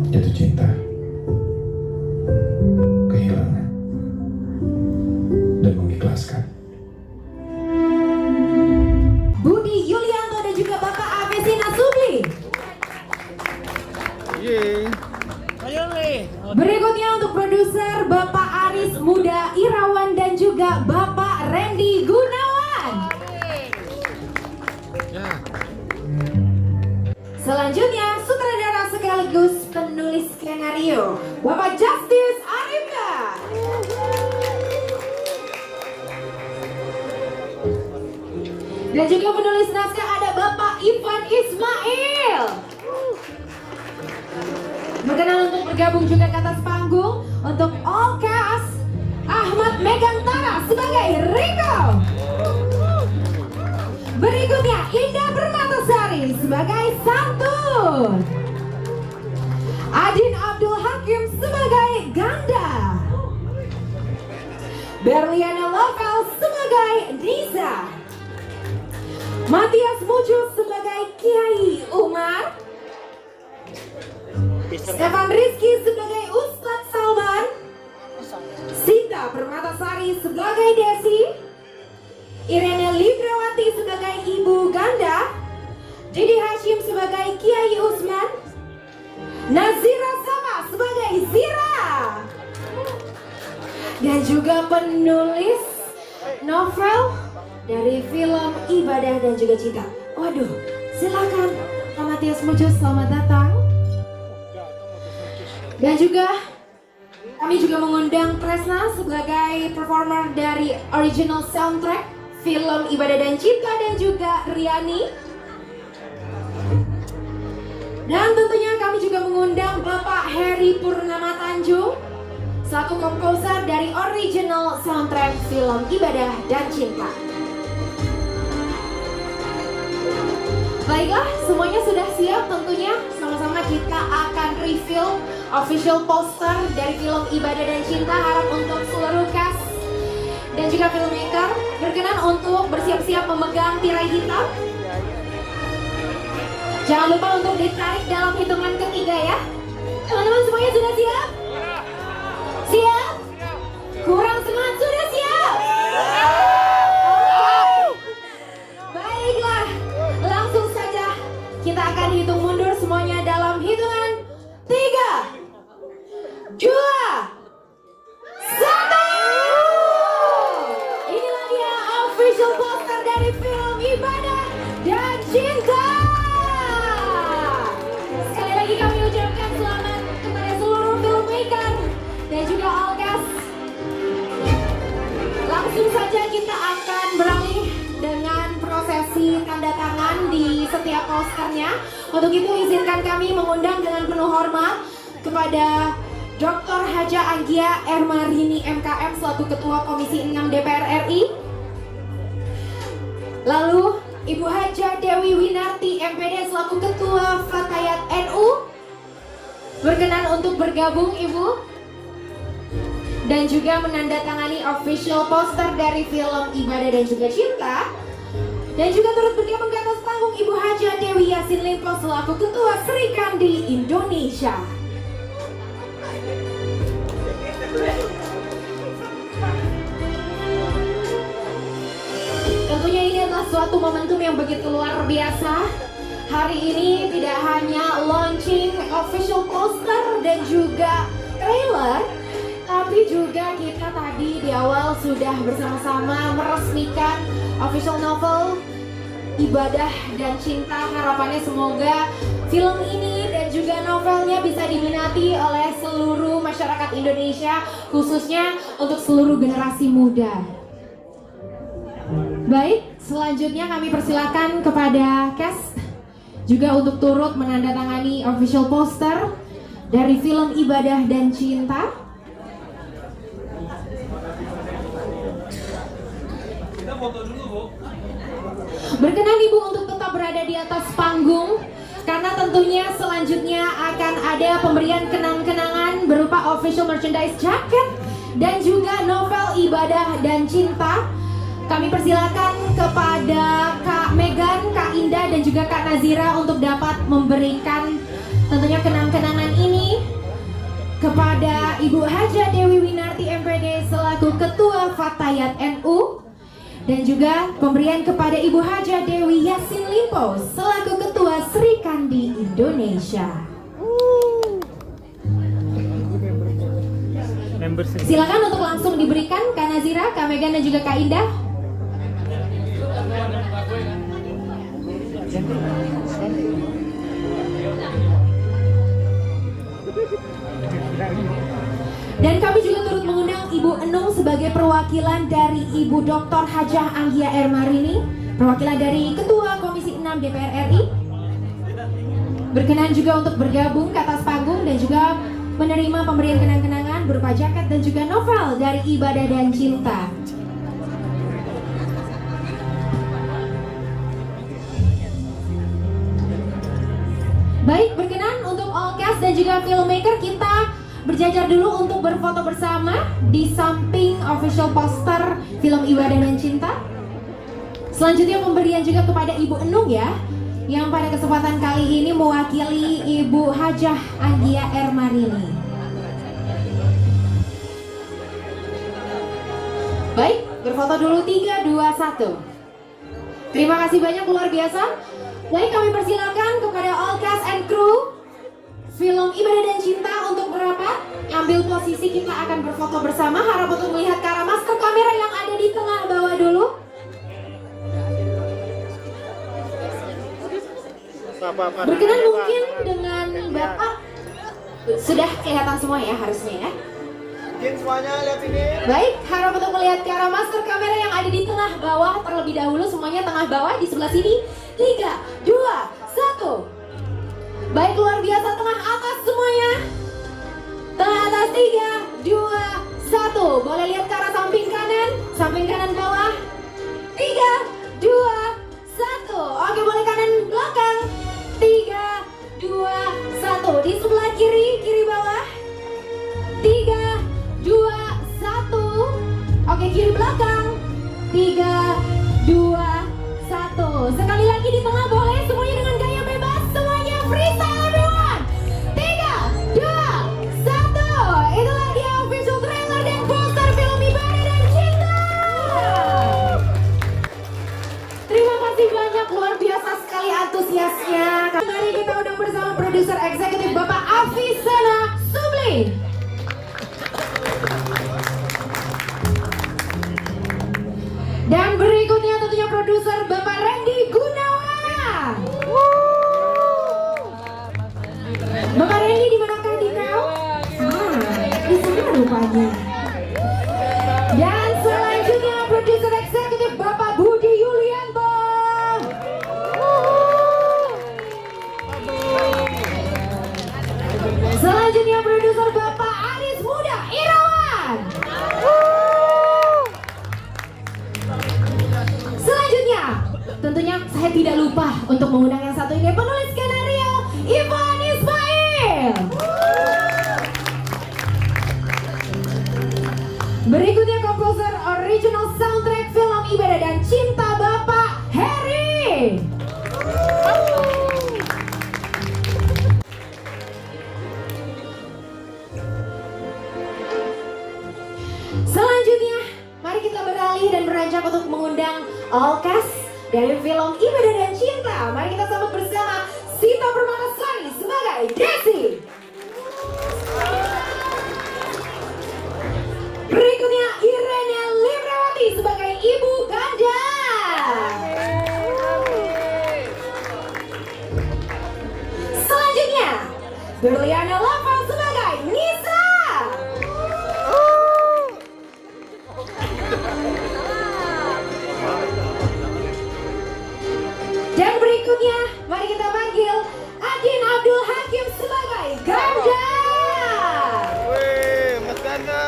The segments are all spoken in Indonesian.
Jatuh cinta, kehilangan, dan mengikhlaskan. Budi Yulianto dan juga Bapak Avesina Subli. Berikutnya untuk produser Bapak Aris Muda Irawan dan juga Bapak Randy Gunawan. Selanjutnya sutradara sekaligus penulis skenario Bapak Justice Arifka. Dan juga penulis naskah ada Bapak Ivan Ismail. Berkenan untuk bergabung juga ke atas panggung untuk all cast, Ahmad Megantara sebagai Rico. Berikutnya Indah Permatasari sebagai Santun, Adin Abdul Hakim sebagai Ganda, Berliana Lovel sebagai Niza, Matias Mucus sebagai Kiai Umar, Stefan Rizky sebagai Ustadz Salman, Sinta Permatasari sebagai Desi, Irene Librawati sebagai Ibu Ganda, Didi Hashim sebagai Kiai Usman, Nazira Sama sebagai Zira, dan juga penulis novel dari film Ibadah dan juga Cinta. Waduh, silakan Pak Matias Mucus, selamat datang. Dan juga kami juga mengundang Tresna sebagai performer dari original soundtrack film Ibadah dan Cinta dan juga Riani. Dan tentunya kami juga mengundang Bapak Heri Purnama Tanjung selaku komposer dari original soundtrack film Ibadah dan Cinta. Baiklah, semuanya sudah siap tentunya. Sama-sama kita akan reveal official poster dari film Ibadah dan Cinta. Harap untuk seluruh cast dan juga filmmaker berkenan untuk bersiap-siap memegang tirai hitam. Jangan lupa untuk ditarik dalam hitungan ketiga ya. Teman-teman semuanya sudah siap? Siap? Kurang semangat, sudah siap? Baiklah, langsung saja kita akan hitung mundur semuanya dalam hitungan 3, 2, 1. Inilah dia official poster dari film Ibadah dan Cinta. Sekali lagi kami ucapkan selamat kepada seluruh filmmaker dan juga all cast. Langsung saja kita akan beralih dengan prosesi tanda tangan di setiap posternya. Untuk itu izinkan kami mengundang dengan penuh hormat kepada Dr. Haja Anggia Ermarini MKM selaku Ketua Komisi 6 DPR RI. Lalu Ibu Haja Dewi Winarti MPD selaku Ketua Fatayat NU. Berkenan untuk bergabung Ibu dan juga menandatangani official poster dari film Ibadah dan juga Cinta. Dan juga turut bergabung ke atas panggung Ibu Haja Dewi Yasin Limpo selaku Ketua Sri Kandi Indonesia. Tentunya ini adalah suatu momentum yang begitu luar biasa. Hari ini tidak hanya launching official poster dan juga trailer, tapi juga kita tadi di awal sudah bersama-sama meresmikan official novel Ibadah dan Cinta. Harapannya semoga film ini dan juga novelnya bisa diminati oleh seluruh masyarakat Indonesia, khususnya untuk seluruh generasi muda. Baik, selanjutnya kami persilakan kepada cast juga untuk turut menandatangani official poster dari film Ibadah dan Cinta. Kita foto dulu, Bu. Berkenan Ibu untuk tetap berada di atas panggung karena tentunya selanjutnya akan ada pemberian kenang-kenangan berupa official merchandise jacket dan juga novel Ibadah dan Cinta. kami persilakan kepada Kak Megan, Kak Indah, dan juga Kak Nazira untuk dapat memberikan tentunya kenang-kenangan ini kepada Ibu Haja Dewi Winarti MPD selaku Ketua Fatayat NU, dan juga pemberian kepada Ibu Haja Dewi Yasin Limpo selaku Ketua Sri Kandi Indonesia. Silakan untuk langsung diberikan Kak Nazira, Kak Megan, dan juga Kak Indah. Dan kami juga turut mengundang Ibu Enung sebagai perwakilan dari Ibu Dr. Hajah Anggia Ermarini, perwakilan dari Ketua Komisi 6 DPR RI, berkenan juga untuk bergabung ke atas panggung dan juga menerima pemberian kenang-kenangan berupa jaket dan juga novel dari Ibadah dan Cinta. Baik, berkenan untuk all cast dan juga filmmaker, kita berjajar dulu untuk berfoto bersama di samping official poster film Ibadah dan Cinta. Selanjutnya pemberian juga kepada Ibu Enung ya, yang pada kesempatan kali ini mewakili Ibu Hajah Anggia Ermarini. Baik, berfoto dulu 3, 2, 1. Terima kasih banyak, luar biasa. Baik, kami persilakan kepada all cast and crew film Ibadah dan Cinta untuk merapat. Ambil posisi, kita akan berfoto bersama. Harap untuk melihat ke arah master kamera yang ada di tengah bawah dulu. Berkenan mungkin dengan Bapak. Sudah kelihatan semua ya harusnya ya. Semuanya lihat sini. Baik, harap untuk melihat ke arah master kamera yang ada di tengah bawah terlebih dahulu. Semuanya tengah bawah di sebelah sini. 3, 2, 1. Baik, luar biasa, tengah atas semuanya. Tengah atas 3, 2, 1. Boleh lihat ke arah samping kanan bawah. 3, 2, 1. Oke, boleh kanan belakang. 3, 2, 1. Di sebelah kiri bawah. 3, 2, 1. Oke, kiri belakang. 3, 2, 1. Sekali lagi di tengah, boleh semuanya dengan gaya bebas. Semuanya freestyle everyone. 3, 2, 1. Itulah dia official trailer dan poster film Ibadah dan Cinta. Terima kasih banyak, luar biasa sekali antusiasnya. Mari kita undang bersama produser eksekutif Bapak Afisana Subli. Dan berikutnya tentunya produser Bapak Randy Gunawan. Bapak Randy di manakah di kau? Di sana rupanya. Dan selanjutnya produser eksekutif Bapak Budi Yulianto. Selanjutnya produser Bapak Aris Muda Irawan. Selanjutnya, tentunya saya tidak lupa untuk mengundang yang satu ini, penulis skenario Ivan Ismail. Berikutnya komposer original soundtrack film Ibadah dan Cinta Bapak Heri. Selanjutnya, mari kita beralih dan beranjak untuk mengundang all cast dari film Ibadah dan Cinta. Mari kita sambut bersama Sita Permatasari sebagai Desi. Berikutnya Irene Librawati sebagai Ibu Ganda. Selanjutnya Berliana Lava sebagai Nisa. Dan berikutnya mari kita panggil Adin Abdul Hakim sebagai Ganda. Wih, Mas Ganda.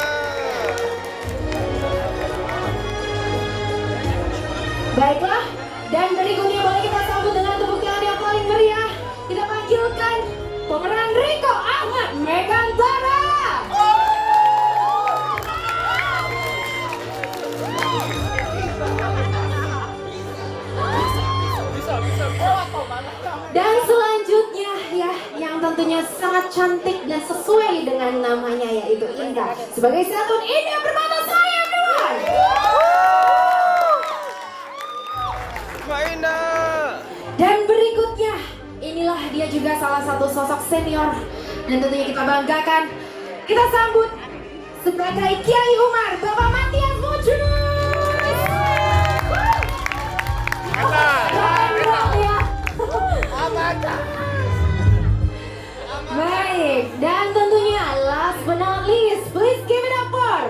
Baiklah, dan berikutnya boleh kita sambut dengan tepuk tangan yang paling meriah. Kita panggilkan pemeran Riko Ahmad Megantara. Dan selanjutnya ya, yang tentunya sangat cantik dan sesuai dengan namanya yaitu Indah. Sebagai satu Indah Permata saya duluan. Mbak Indah. Dan berikutnya, inilah dia juga salah satu sosok senior dan tentunya kita banggakan. Kita sambut sebagai Kiai Umar, Bapak Matias Mujur. Baik, dan tentunya last but not least, please give it up for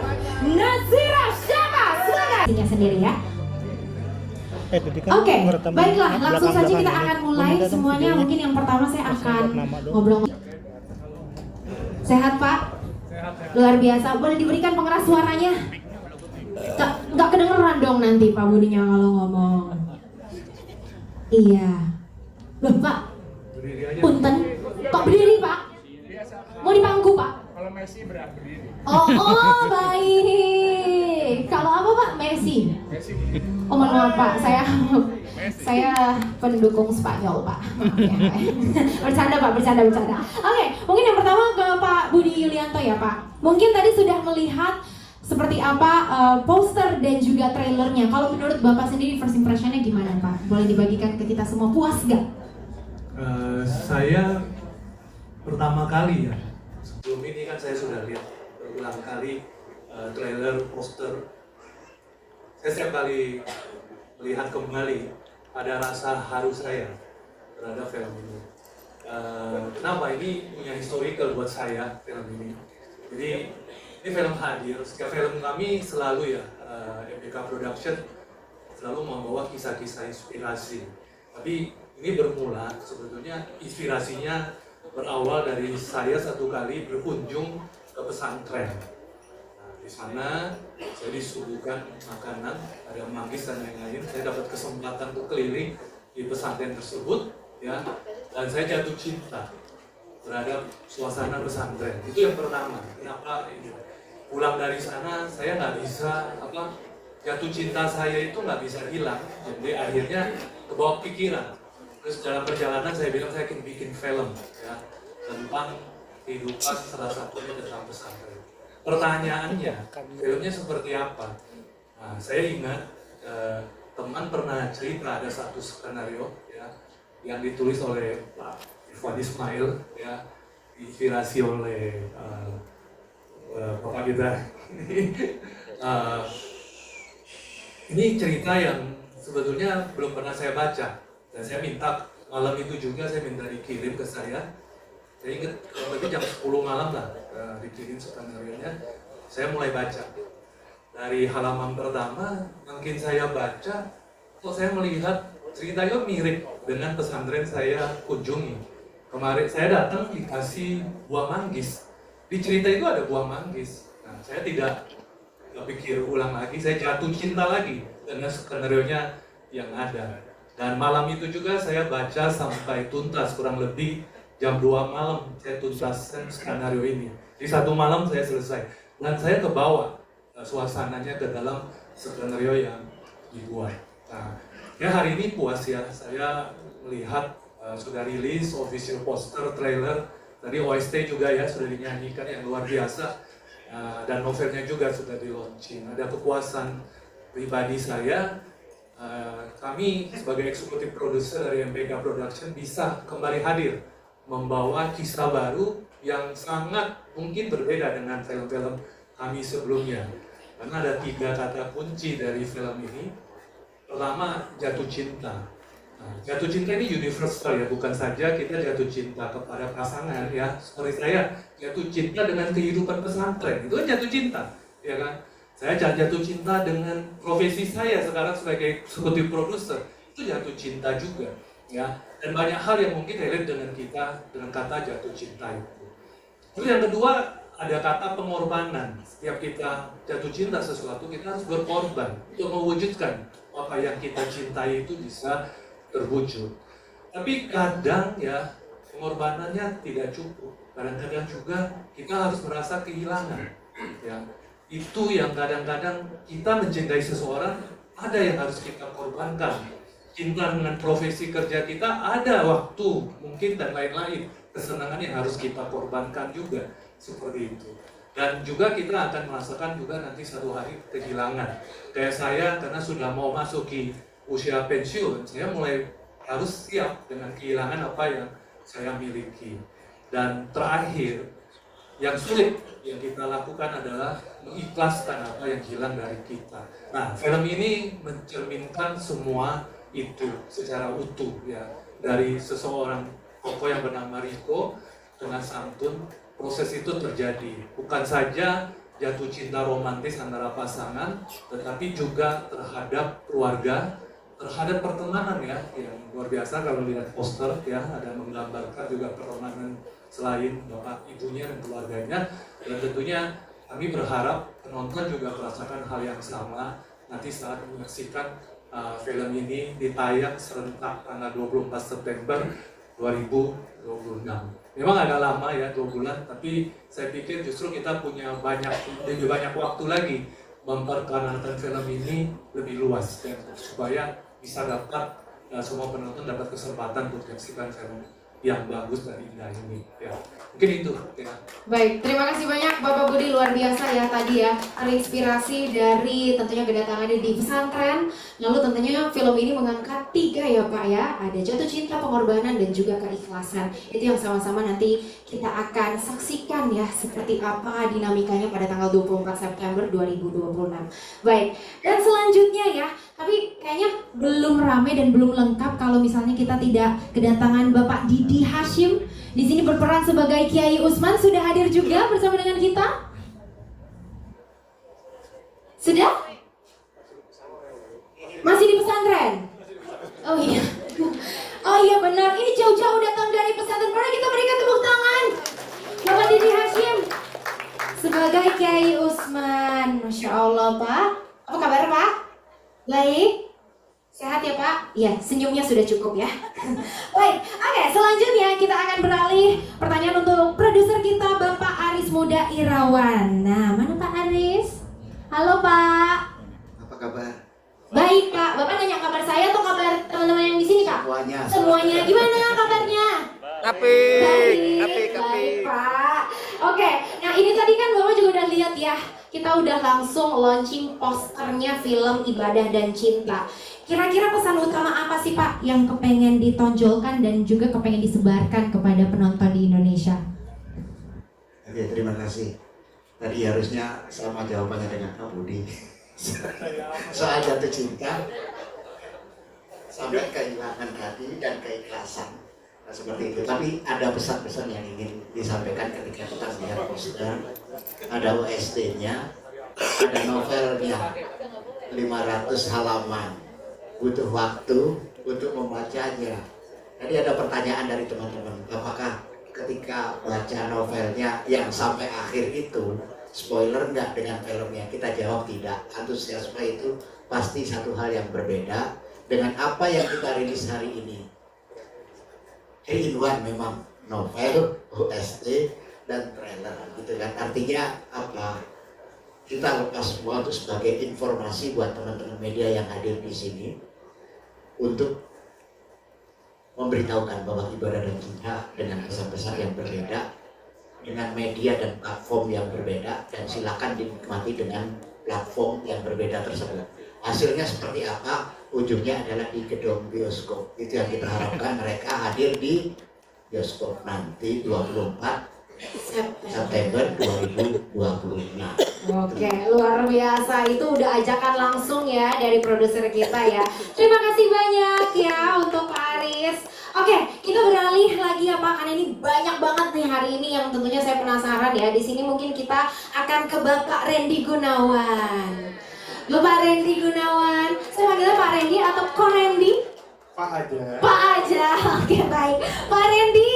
Nazira Syama. Silakan sendiri ya. Oke, baiklah, langsung saja kita akan mulai semuanya. Mungkin yang pertama saya akan ngobrol. Sehat Pak? Luar biasa. Boleh diberikan pengeras suaranya? Nggak kedengeran dong nanti Pak Budinya kalau ngomong. Iya. Loh Pak, punten. Kok berdiri Pak? Mau di pangku Pak? Kalau Messi berdiri. Oh baik. Kalau apa Pak? Messi. Oh mohon maaf Pak, saya pendukung Spanyol Pak. Maaf ya, Pak. Bercanda Pak, bercanda. Oke, mungkin yang pertama ke Pak Budi Yulianto ya Pak. Mungkin tadi sudah melihat seperti apa poster dan juga trailernya. Kalau menurut Bapak sendiri first impressionnya gimana Pak? Boleh dibagikan ke kita semua, puas gak? Saya pertama kali ya, sebelum ini kan saya sudah lihat berulang kali trailer, poster. Saya setiap kali melihat kembali ada rasa haru saya terhadap film ini. Kenapa? Ini punya historical buat saya film ini. Jadi ini film hadir, setiap film kami selalu ya, MBK Production selalu membawa kisah-kisah inspirasi. Tapi ini bermula sebetulnya inspirasinya berawal dari saya satu kali berkunjung ke pesantren. Nah, di sana saya disuguhkan makanan, ada manggis dan lain-lain. Saya dapat kesempatan untuk keliling di pesantren tersebut, ya, dan saya jatuh cinta terhadap suasana pesantren. Itu yang pertama. Kenapa ini? Pulang dari sana saya nggak bisa jatuh cinta saya itu nggak bisa hilang. Jadi akhirnya kebawa pikiran. Terus dalam perjalanan saya bilang saya ingin bikin film ya tentang kehidupan salah satunya tentang pesantren. Pertanyaannya, filmnya seperti apa? Nah, saya ingat teman pernah cerita ada satu skenario ya yang ditulis oleh Pak Irfan Ismail ya, diinspirasi oleh Bapak kita. Ini cerita yang sebetulnya belum pernah saya baca. Dan saya minta, malam itu juga saya minta dikirim ke saya. Saya ingat lebih jam 10 malam lah dikirim skenario-nya. Saya mulai baca. Dari halaman pertama, mungkin saya baca, kok saya melihat ceritanya mirip dengan pesantren saya kunjungi. Kemarin saya datang dikasih buah manggis. Di cerita itu ada buah manggis. Nah, saya tidak pikir ulang lagi, saya jatuh cinta lagi dengan skenario-nya yang ada. Dan malam itu juga saya baca sampai tuntas, kurang lebih jam 2 malam saya tuntaskan skenario ini. Di satu malam saya selesai. Dan saya kebawa suasananya ke dalam skenario yang dibuat. Nah, ya hari ini puas ya, saya melihat sudah rilis official poster, trailer. Tadi OST juga ya, sudah dinyanyikan yang luar biasa. Dan novelnya juga sudah di launching. Ada kepuasan pribadi saya. Kami sebagai eksekutif produser dari MBK Production bisa kembali hadir membawa kisah baru yang sangat mungkin berbeda dengan film-film kami sebelumnya. Karena ada 3 kata kunci dari film ini. Pertama, jatuh cinta. Nah, jatuh cinta ini universal ya, bukan saja kita jatuh cinta kepada pasangan ya. Seperti saya jatuh cinta dengan kehidupan pesantren, itu kan jatuh cinta, ya kan? Saya jatuh cinta dengan profesi saya sekarang sebagai eksekutif produser, itu jatuh cinta juga, ya. Dan banyak hal yang mungkin relate dengan kita dengan kata jatuh cinta itu. Terus yang kedua ada kata pengorbanan. Setiap kita jatuh cinta sesuatu, kita harus berkorban untuk mewujudkan apa yang kita cintai itu bisa terwujud. Tapi kadang ya pengorbanannya tidak cukup. Kadang-kadang juga kita harus merasa kehilangan, ya. Itu yang kadang-kadang kita mencintai seseorang, ada yang harus kita korbankan. cinta dengan profesi kerja kita, ada waktu mungkin dan lain-lain. Kesenangan yang harus kita korbankan juga, seperti itu. Dan juga kita akan merasakan juga nanti satu hari kehilangan. Kayak saya, karena sudah mau masuki usia pensiun, saya mulai harus siap dengan kehilangan apa yang saya miliki. Dan terakhir, yang sulit yang kita lakukan adalah mengikhlaskan apa yang hilang dari kita. Nah, film ini mencerminkan semua itu secara utuh ya, dari seseorang tokoh yang bernama Riko dengan santun. Proses itu terjadi bukan saja jatuh cinta romantis antara pasangan, tetapi juga terhadap keluarga, terhadap pertemanan ya, yang luar biasa. Kalau lihat poster ya, ada menggambarkan juga pertemanan selain bapak ibunya dan keluarganya. Dan tentunya kami berharap penonton juga merasakan hal yang sama nanti saat menyaksikan film ini ditayang serentak tanggal 24 September 2026. Memang agak lama ya, 2 bulan, tapi saya pikir justru kita punya lebih banyak waktu lagi memperkenalkan film ini lebih luas ya, supaya bisa dapat semua penonton dapat kesempatan untuk menyaksikan film yang bagus dan indah ini ya. Mungkin itu ya. Baik, terima kasih banyak Bapak Budi, luar biasa ya tadi ya, terinspirasi dari tentunya kedatangannya di pesantren. Lalu tentunya film ini mengangkat 3 ya Pak ya, ada jatuh cinta, pengorbanan, dan juga keikhlasan. Itu yang sama-sama nanti kita akan saksikan ya, seperti apa dinamikanya pada tanggal 24 September 2026. Baik, dan selanjutnya ya, tapi kayaknya belum ramai dan belum lengkap kalau misalnya kita tidak kedatangan Bapak Didi Hashim. Di sini berperan sebagai Kiai Usman, sudah hadir juga bersama dengan kita? Sudah? Masih di pesantren? Oh iya. Oh iya benar, ini jauh-jauh datang dari pesantren. Mari kita berikan tepuk tangan Bapak Didi Hashim sebagai Kiai Usman. Masya Allah Pak. Apa kabar Pak? Baik? Sehat ya Pak? Iya, senyumnya sudah cukup ya. Baik, oke, selanjutnya kita akan beralih pertanyaan untuk produser kita Bapak Aris Muda Irawan. Nah, mana Pak Aris? Halo Pak. Apa kabar? Baik Pak, Bapak nanya kabar saya atau kabar teman-teman yang di sini Kak? Semuanya. Semuanya, gimana kabarnya? Apik. Baik Pak. Oke, nah ini tadi kan Bapak juga udah lihat ya, kita udah langsung launching posternya film Ibadah dan Cinta. Kira-kira pesan utama apa sih Pak yang kepengen ditonjolkan dan juga kepengen disebarkan kepada penonton di Indonesia? Oke, terima kasih. Tadi harusnya sama jawabannya dengan Kak Budi. Soal jatuh cinta sampai kehilangan hati dan keikhlasan. Nah, seperti itu. Tapi ada pesan-pesan yang ingin disampaikan ketika kita melihat poster. Ada OST-nya, ada novelnya, 500 halaman. Butuh waktu untuk membacanya. Tadi ada pertanyaan dari teman-teman, apakah ketika baca novelnya yang sampai akhir itu spoiler nggak dengan filmnya? Kita jawab tidak. Antusiasme itu pasti satu hal yang berbeda dengan apa yang kita rilis hari ini. 3-in-1 memang, novel, OST, dan trailer gitu kan. Artinya apa? Kita lepas semua untuk sebagai informasi buat teman-teman media yang hadir di sini untuk memberitahukan bahwa Ibadah dan Cinta dengan pesan-pesan yang berbeda, dengan media dan platform yang berbeda, dan silakan dinikmati dengan platform yang berbeda tersebut. Hasilnya seperti apa? Ujungnya adalah di gedung bioskop. Itu yang kita harapkan, mereka hadir di bioskop nanti 24 September 2026. Oke, luar biasa. Itu udah ajakan langsung ya dari produser kita ya. Terima kasih banyak ya untuk Pak Aris. Oke, kita beralih lagi ya Pak, karena ini banyak banget nih hari ini yang tentunya saya penasaran ya. Di sini mungkin kita akan ke Bapak Randy Gunawan. Bapak Randy Gunawan, saya panggilnya Pak Randy atau Ko Randy? Pak aja. Pak aja, oke baik. Pak Randy,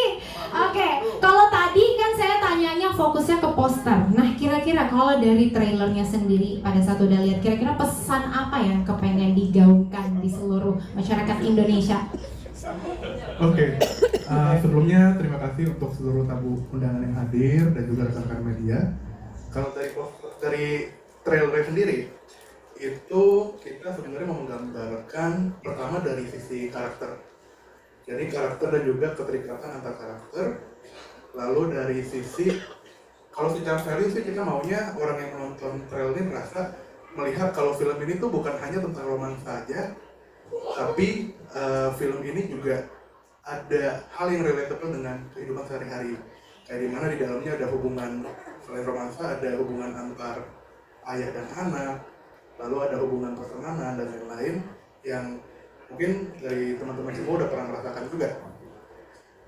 oke. Kalau tadi kan saya tanyanya fokusnya ke poster. Nah kira-kira kalau dari trailernya sendiri pada saat udah lihat, kira-kira pesan apa yang kepengen digaungkan di seluruh masyarakat Indonesia? Oke, sebelumnya terima kasih untuk seluruh tamu undangan yang hadir dan juga rekan-rekan media. Kalau dari trailer sendiri, itu kita sebenarnya mau menggambarkan pertama dari sisi karakter. Jadi karakter dan juga keterikatan antar karakter. Lalu dari sisi, kalau secara value sih kita maunya orang yang menonton trailer ini merasa melihat kalau film ini tuh bukan hanya tentang romansa saja, tapi film ini juga ada hal yang relatable dengan kehidupan sehari-hari. Kayak dimana di dalamnya ada hubungan, selain romansa ada hubungan antar ayah dan anak, lalu ada hubungan pertemanan dan lain-lain yang mungkin dari teman-teman semua udah pernah merasakan juga.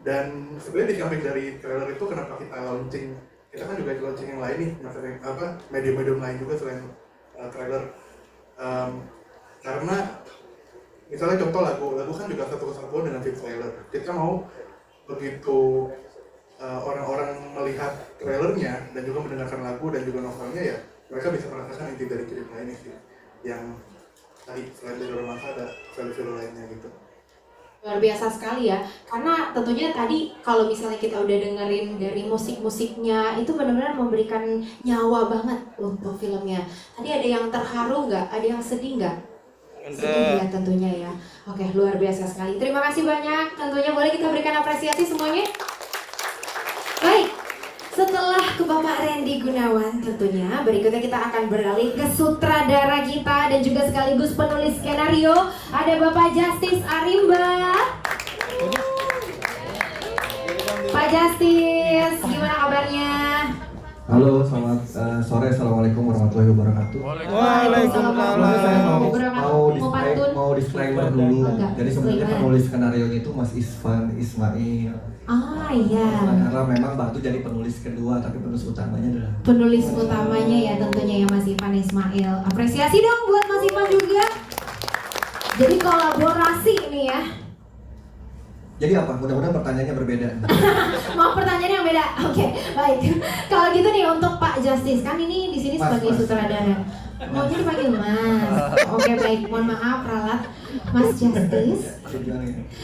Dan sebenarnya di samping dari trailer itu kenapa kita launching, kita kan juga launching yang lain nih, medium-medium lain juga selain trailer. Karena misalnya contoh lagu kan juga satu kesatuan dengan film trailer. Kita mau begitu orang-orang melihat trailernya dan juga mendengarkan lagu dan juga novelnya, ya mereka bisa merasakan inti dari cerita ini sih, yang tadi selain dari romansa ada value-value lainnya gitu. Luar biasa sekali ya, karena tentunya tadi kalau misalnya kita udah dengerin dari musik-musiknya itu benar-benar memberikan nyawa banget untuk filmnya. Tadi ada yang terharu nggak? Ada yang sedih nggak? Sedih ya tentunya ya. Oke, luar biasa sekali. Terima kasih banyak. Tentunya boleh kita berikan apresiasi semuanya. Baik, setelah ke Bapak Randy Gunawan tentunya, berikutnya kita akan beralih ke sutradara kita dan juga sekaligus penulis skenario. Ada Bapak Justice Arimba. Pak Justice, gimana kabarnya? Halo, selamat sore. Assalamualaikum warahmatullahi wabarakatuh. Waalaikumsalam. Mau disclaimer dulu. Jadi sebenarnya penulis skenario itu Mas Ismail. Ah iya. Karena memang Batu jadi penulis kedua, tapi penulis utamanya adalah Penulis utamanya ya tentunya ya Mas Ivan Ismail. Apresiasi dong buat Mas Ivan juga. Jadi kolaborasi ini ya. Jadi apa? Mudah-mudahan pertanyaannya berbeda. Mau pertanyaannya yang beda. Oke, baik. Kalau gitu nih untuk Pak Justice, kan ini di sini sebagai sutradara. Mau jadi panggil Mas. Oke, baik. Mohon maaf ralat. Mas Justice.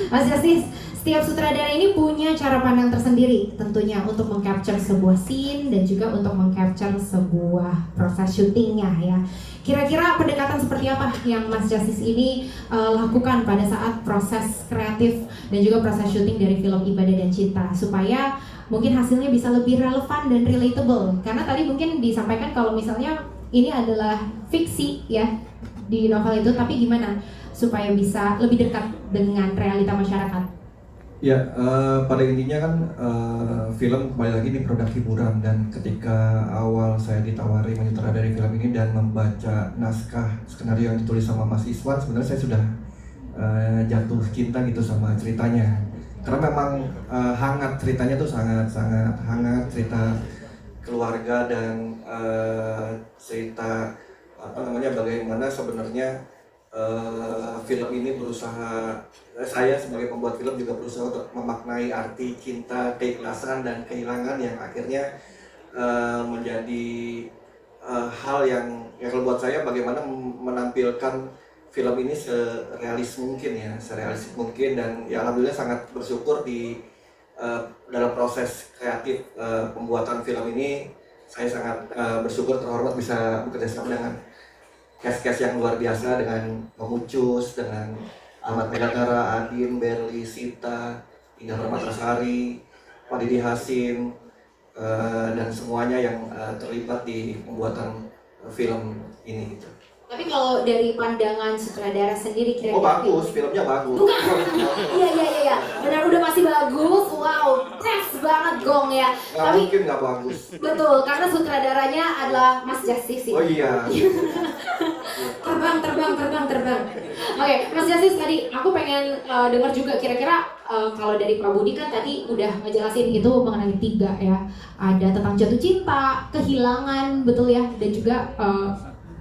Mas Justice, setiap sutradara ini punya cara pandang tersendiri tentunya untuk mengcapture sebuah scene dan juga untuk mengcapture sebuah proses syutingnya ya. Kira-kira pendekatan seperti apa yang Mas Justice ini lakukan pada saat proses kreatif dan juga proses syuting dari film Ibadah dan Cinta supaya mungkin hasilnya bisa lebih relevan dan relatable? Karena tadi mungkin disampaikan kalau misalnya ini adalah fiksi ya di novel itu, tapi gimana supaya bisa lebih dekat dengan realita masyarakat? Ya, pada intinya kan film kembali lagi ini produk hiburan, dan ketika awal saya ditawari menyutradari film ini dan membaca naskah skenario yang ditulis sama Mas Iswan, sebenarnya saya sudah jatuh cinta gitu sama ceritanya. Karena memang hangat ceritanya tuh sangat hangat, cerita keluarga dan cerita bagaimana sebenarnya film ini berusaha, saya sebagai pembuat film juga berusaha untuk memaknai arti cinta, keikhlasan dan kehilangan yang akhirnya menjadi hal yang kalau buat saya bagaimana menampilkan film ini serealis mungkin dan ya alhamdulillah sangat bersyukur di dalam proses kreatif pembuatan film ini saya sangat bersyukur terhormat bisa bekerja sama dengan cast yang luar biasa, dengan Memucus, dengan Ahmad Megatara, Adin, Berli, Sita, Indah Permatasari, Pak Didi Hasim, dan semuanya yang terlibat di pembuatan film ini. Tapi kalau dari pandangan sutradara sendiri kira-kira bagus, filmnya bagus. Iya. Benar, udah masih bagus. Wow, tes banget Gong ya. Tapi mungkin nggak bagus. Betul, karena sutradaranya adalah Mas Justice. Oh iya. terbang. Oke, Mas Justice, tadi aku pengen dengar juga kira-kira kalau dari Pak Budi kan tadi udah ngejelasin itu mengenai 3 ya. Ada tentang jatuh cinta, kehilangan, betul ya, dan juga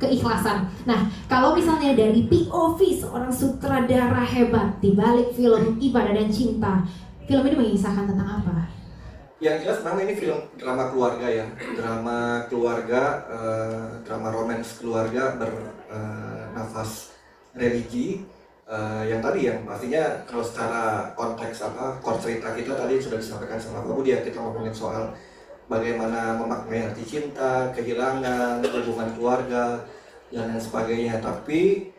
keikhlasan. Nah, kalau misalnya dari POV seorang sutradara hebat di balik film Ibadah dan Cinta, film ini mengisahkan tentang apa? Yang jelas memang ini film drama keluarga ya, drama keluarga, drama romance keluarga bernafas religi. Yang tadi yang pastinya kalau secara konteks core cerita kita tadi sudah disampaikan sama Pak Budi ya, kita ngomongin soal bagaimana memaknai arti cinta, kehilangan, hubungan keluarga, dan lain sebagainya. Tapi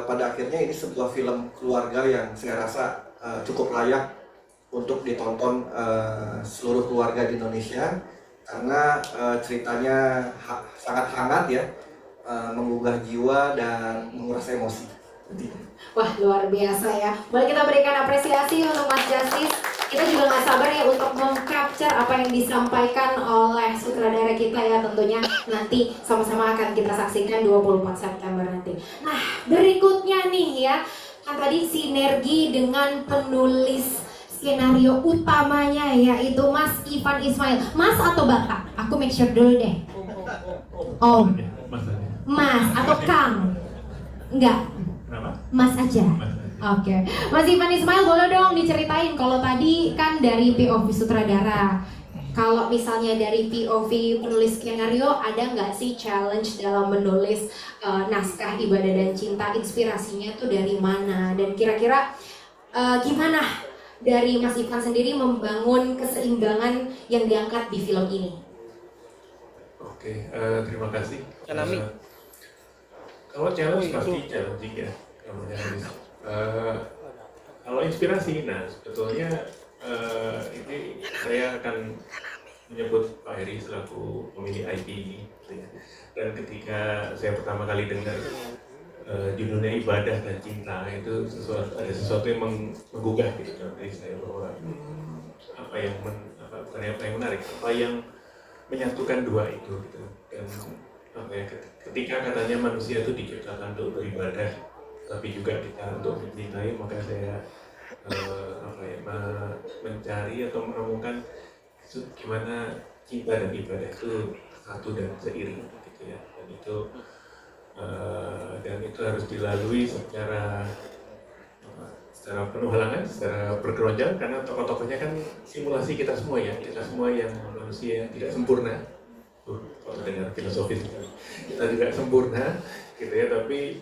pada akhirnya ini sebuah film keluarga yang saya rasa cukup layak untuk ditonton seluruh keluarga di Indonesia, karena ceritanya sangat hangat ya, menggugah jiwa dan menguras emosi. Wah, luar biasa ya. Boleh kita berikan apresiasi untuk Mas Justice. Kita juga nggak sabar ya untuk meng-capture apa yang disampaikan oleh sutradara kita ya, tentunya nanti sama-sama akan kita saksikan 24 September nanti. Nah, berikutnya nih ya, kan tadi sinergi dengan penulis skenario utamanya yaitu Mas Ivan Ismail. Mas atau Bapak? Aku make sure dulu deh. Oh, Mas atau Kang? Enggak. Mas aja. Oke. Mas Ivan Ismail, boleh dong diceritain, kalau tadi kan dari POV sutradara, kalau misalnya dari POV penulis skenario, ada nggak sih challenge dalam menulis naskah Ibadah dan Cinta? Inspirasinya tuh dari mana? Dan kira-kira gimana dari Mas Ivan sendiri membangun keseimbangan yang diangkat di film ini? Oke, terima kasih. Kanami. Kalau challenge pasti challenging ya, namanya Haris. Kalau inspirasi, nah sebetulnya ini saya akan menyebut Pak Heri selaku pemilik IP ini, gitu ya. Dan ketika saya pertama kali dengar judulnya Ibadah dan Cinta, itu ada sesuatu yang menggugah gitu dalam diri saya, bahwa apa yang menarik, apa yang menyatukan dua itu gitu. Dan apa ya, ketika katanya manusia itu diciptakan untuk beribadah, tapi juga kita untuk mencintai, maka saya mencari atau menemukan gimana cinta dan ibadah itu satu dan seiring gitu ya. Dan itu harus dilalui secara penuh halangan, secara berkeronjang, karena tokoh-tokohnya kan simulasi kita semua ya, kita semua yang manusia yang tidak sempurna. Kalau dengar filosofis, kita tidak sempurna gitu ya, tapi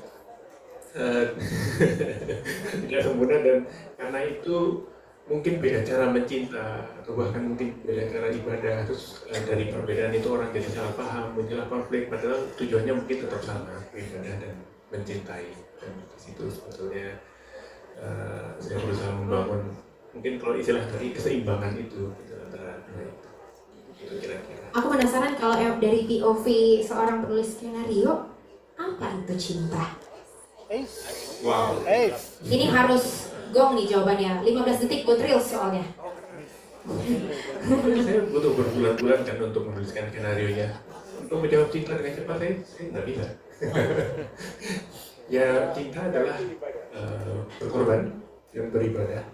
tidak sempurna, dan karena itu mungkin beda cara mencinta atau bahkan mungkin beda cara ibadah. Terus dari perbedaan itu orang jadi salah paham, muncullah konflik, padahal tujuannya mungkin tetap sama, ibadah dan mencintai. Dan di situ sebetulnya saya berusaha membangun, mungkin kalau istilah tadi, keseimbangan itu gitu, antara itu kira-kira. Aku penasaran kalau dari POV seorang penulis skenario, apa itu cinta? Wow. Ini harus gong nih jawabannya, 15 detik buat reels soalnya. Saya butuh berbulan-bulan kan untuk menuliskan skenario-nya. Untuk menjawab cinta dengan cepat, saya nggak bisa. Ya, cinta adalah berkorban dan beribadah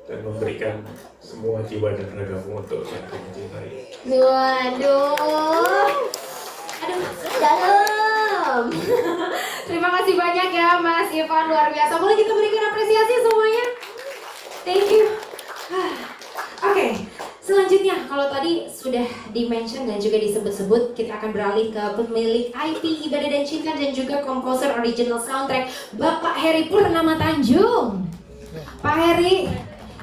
dan memberikan semua jiwa dan ragamu untuk yang kamu cintai. Waduh, aduh, dalam. Terima kasih banyak ya Mas Ivan, luar biasa. Boleh kita berikan apresiasi semuanya? Thank you. Oke, selanjutnya kalau tadi sudah di-mention dan juga disebut-sebut, kita akan beralih ke pemilik IP Ibadah dan Cinta dan juga komposer original soundtrack, Bapak Heri Purnama Tanjung. Pak Heri,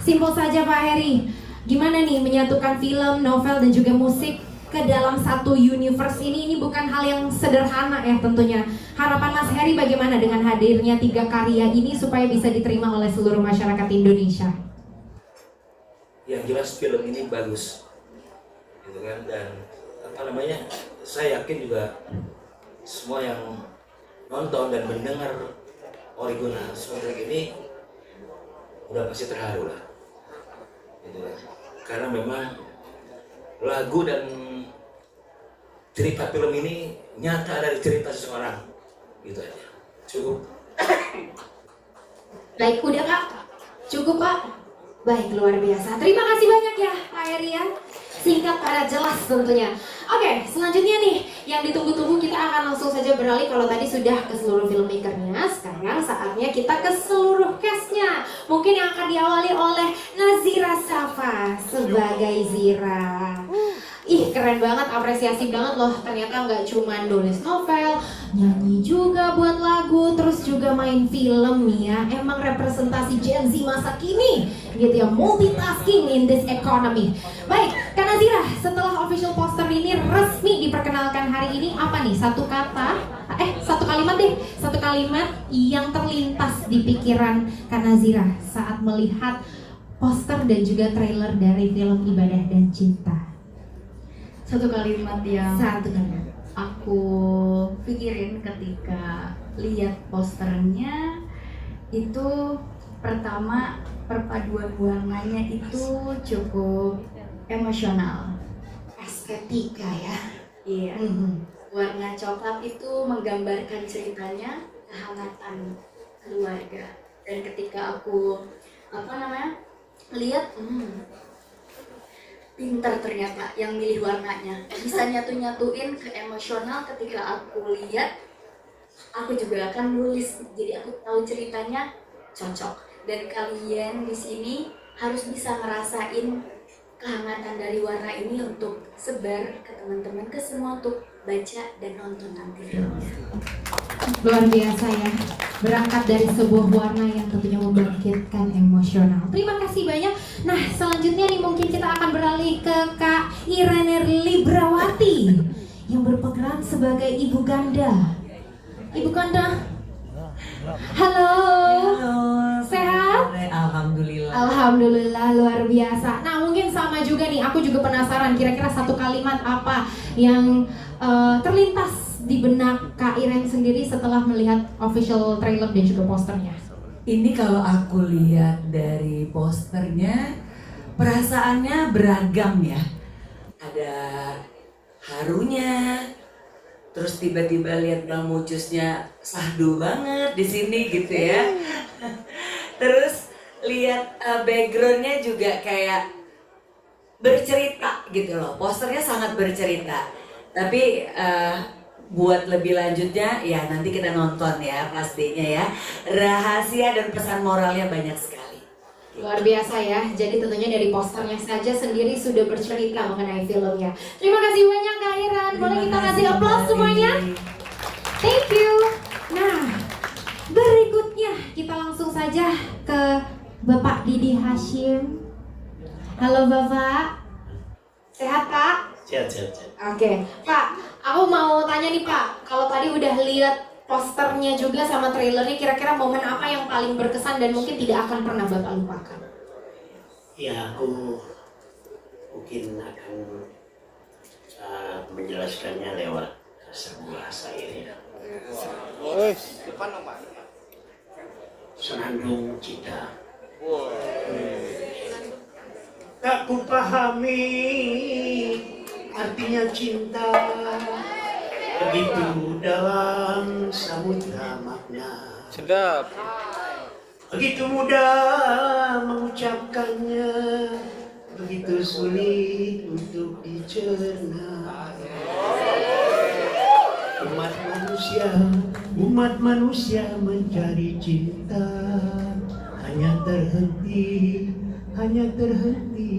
simpel saja Pak Heri, gimana nih menyatukan film, novel, dan juga musik ke dalam satu universe ini bukan hal yang sederhana ya tentunya. Harapan Mas Heri bagaimana dengan hadirnya 3 karya ini supaya bisa diterima oleh seluruh masyarakat Indonesia? Yang jelas film ini bagus, gitu kan, dan saya yakin juga semua yang nonton dan mendengar original soundtrack ini udah pasti terharu lah, gitu kan, karena memang lagu dan cerita film ini nyata dari cerita seseorang, gitu aja. Cukup. Baik, udah Kak? Cukup Pak? Baik, luar biasa. Terima kasih banyak ya Pak Heri ya. Singkat pada jelas tentunya. Oke, selanjutnya nih yang ditunggu-tunggu, kita akan langsung saja beralih. Kalau tadi sudah ke seluruh filmmakernya, sekarang saatnya kita ke seluruh castnya. Mungkin yang akan diawali oleh Nazira Safa sebagai Zira. Ih, keren banget, apresiasi banget loh. Ternyata nggak cuma nulis novel, nyanyi juga buat lagu, terus juga main film ya. Emang representasi Gen Z masa kini gitu ya, multitasking in this economy. Baik, Kak Nazira, setelah official poster ini resmi diperkenalkan hari ini, apa nih satu kata satu kalimat deh, satu kalimat yang terlintas di pikiran Kak Nazira saat melihat poster dan juga trailer dari film Ibadah dan Cinta. Satu kalimat yang Satu kalimat. aku pikirin ketika lihat posternya itu, pertama perpaduan warnanya itu cukup emosional. Estetika ya. Iya. Warna coklat itu menggambarkan ceritanya kehangatan keluarga. Dan ketika aku lihat, pintar ternyata yang milih warnanya. Bisa nyatuin ke emosional. Ketika aku lihat, aku juga akan nulis. Jadi aku tahu ceritanya cocok. Dan kalian di sini harus bisa ngerasain kehangatan dari warna ini untuk sebar ke teman-teman, ke semua, untuk baca dan nonton nanti filmnya. Luar biasa ya, berangkat dari sebuah warna yang tentunya membangkitkan emosional. Terima kasih banyak. Nah, selanjutnya nih mungkin kita akan beralih ke Kak Irene Librawati yang berperan sebagai ibu ganda. Ibu ganda, halo. Sehat? Alhamdulillah. Alhamdulillah, luar biasa. Nah, mungkin sama juga nih, aku juga penasaran kira-kira satu kalimat apa yang terlintas di benak Kak Irene sendiri setelah melihat official trailer dan juga posternya. Ini kalau aku lihat dari posternya, perasaannya beragam ya. Ada harunya, terus tiba-tiba lihat Bang Mucusnya sahdu banget di sini gitu ya. Terus lihat backgroundnya juga kayak bercerita gitu loh. Posternya sangat bercerita. Tapi buat lebih lanjutnya ya nanti kita nonton ya pastinya ya. Rahasia dan pesan moralnya banyak sekali. Luar biasa ya. Jadi tentunya dari posternya saja sendiri sudah bercerita mengenai filmnya. Terima kasih banyak Kak Iran. Boleh kita kasih aplaus semuanya? Thank you. Nah, berikutnya kita langsung saja ke Bapak Didi Hashim. Halo Bapak. Sehat Pak? Sehat. Oke, Pak, aku mau tanya nih Pak, kalau tadi udah lihat posternya juga sama trailernya, kira-kira momen apa yang paling berkesan dan mungkin tidak akan pernah Bapak lupakan? Ya, aku mungkin akan menjelaskannya lewat sebuah syair. Senandung Cinta. Tak kupahami artinya cinta, begitu dalam samudra makna. Sedap. Begitu mudah mengucapkannya, begitu sulit untuk dicerna. Umat manusia mencari cinta, hanya terhenti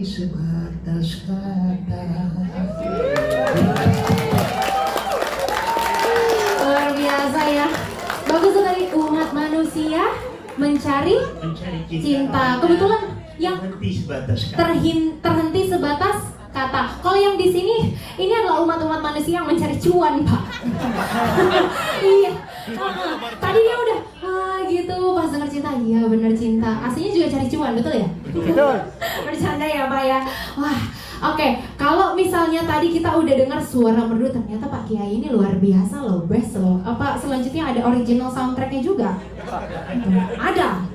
sebatas kata. Luar biasa ya. Bagus sekali, umat manusia mencari cinta. Kebetulan yang terhenti sebatas kata. Kalau yang di sini ini adalah umat-umat manusia yang mencari cuan, Pak. Iya. Tadi dia udah gitu pas denger cinta, iya bener cinta. Aslinya juga cari cuan, betul ya? Betul. Bercanda ya Pak ya. Wah, oke. Kalau misalnya tadi kita udah dengar suara merdu, ternyata Pak Kiai ini luar biasa loh, best loh. Apa selanjutnya ada original soundtracknya juga? Ada.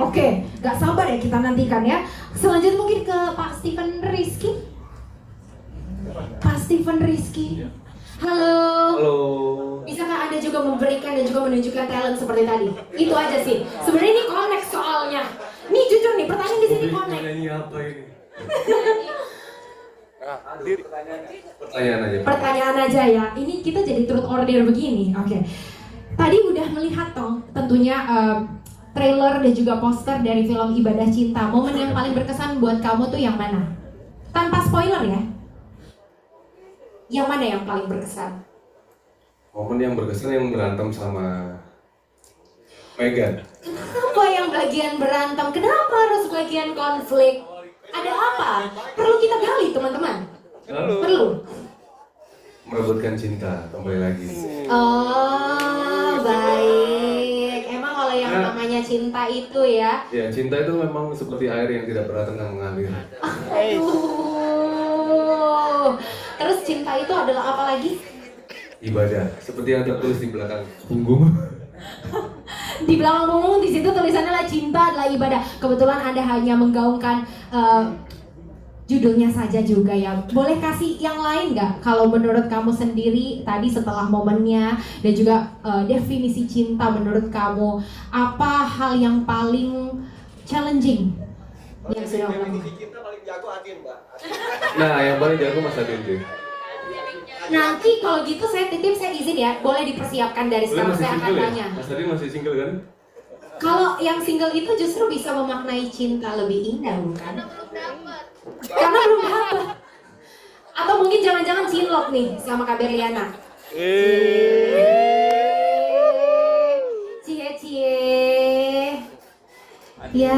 Oke, gak sabar ya kita nantikan ya. Selanjutnya mungkin ke Pak Stephen Rizky. Pak Stephen Rizky. Halo. Bisakah Anda juga memberikan dan juga menunjukkan talent seperti tadi? Itu aja sih. Sebenarnya ini connect soalnya. Nih jujur nih, pertanyaan di sini connect. Ini apa ini? Pertanyaan aja ya. Ini kita jadi turut order begini. Oke. Tadi udah melihat toh tentunya trailer dan juga poster dari film Ibadah Cinta. Momen yang paling berkesan buat kamu tuh yang mana? Tanpa spoiler ya. Yang mana yang paling berkesan? Momen yang berkesan yang berantem sama Megan. Kenapa yang bagian berantem? Kenapa harus bagian konflik? Ada apa? Perlu kita gali teman-teman. Perlu. merebutkan cinta, kembali lagi. Oh, baik. Emang kalau yang namanya cinta itu ya? Ya, cinta itu memang seperti air yang tidak pernah tenang mengalir. Terus cinta itu adalah apa lagi? Ibadah, seperti yang tertulis di belakang punggung. Di belakang punggung di situ tulisannya lah cinta adalah ibadah. Kebetulan Anda hanya menggaungkan judulnya saja juga ya. Boleh kasih yang lain nggak? Kalau menurut kamu sendiri tadi setelah momennya dan juga definisi cinta menurut kamu, apa hal yang paling challenging yang sudah kamu lakukan? Kita paling jago Adin, Mbak. Nah, yang paling jago Mas Adin tuh. Nanti kalau gitu saya titip, saya izin ya, boleh dipersiapkan dari sekarang, saya akan tanya. Mas Adin masih single kan? Kalau yang single itu justru bisa memaknai cinta lebih indah, bukan? Karena belum dapat. Atau mungkin jangan-jangan cinlok nih sama Kak Berliana. Cie. Ya,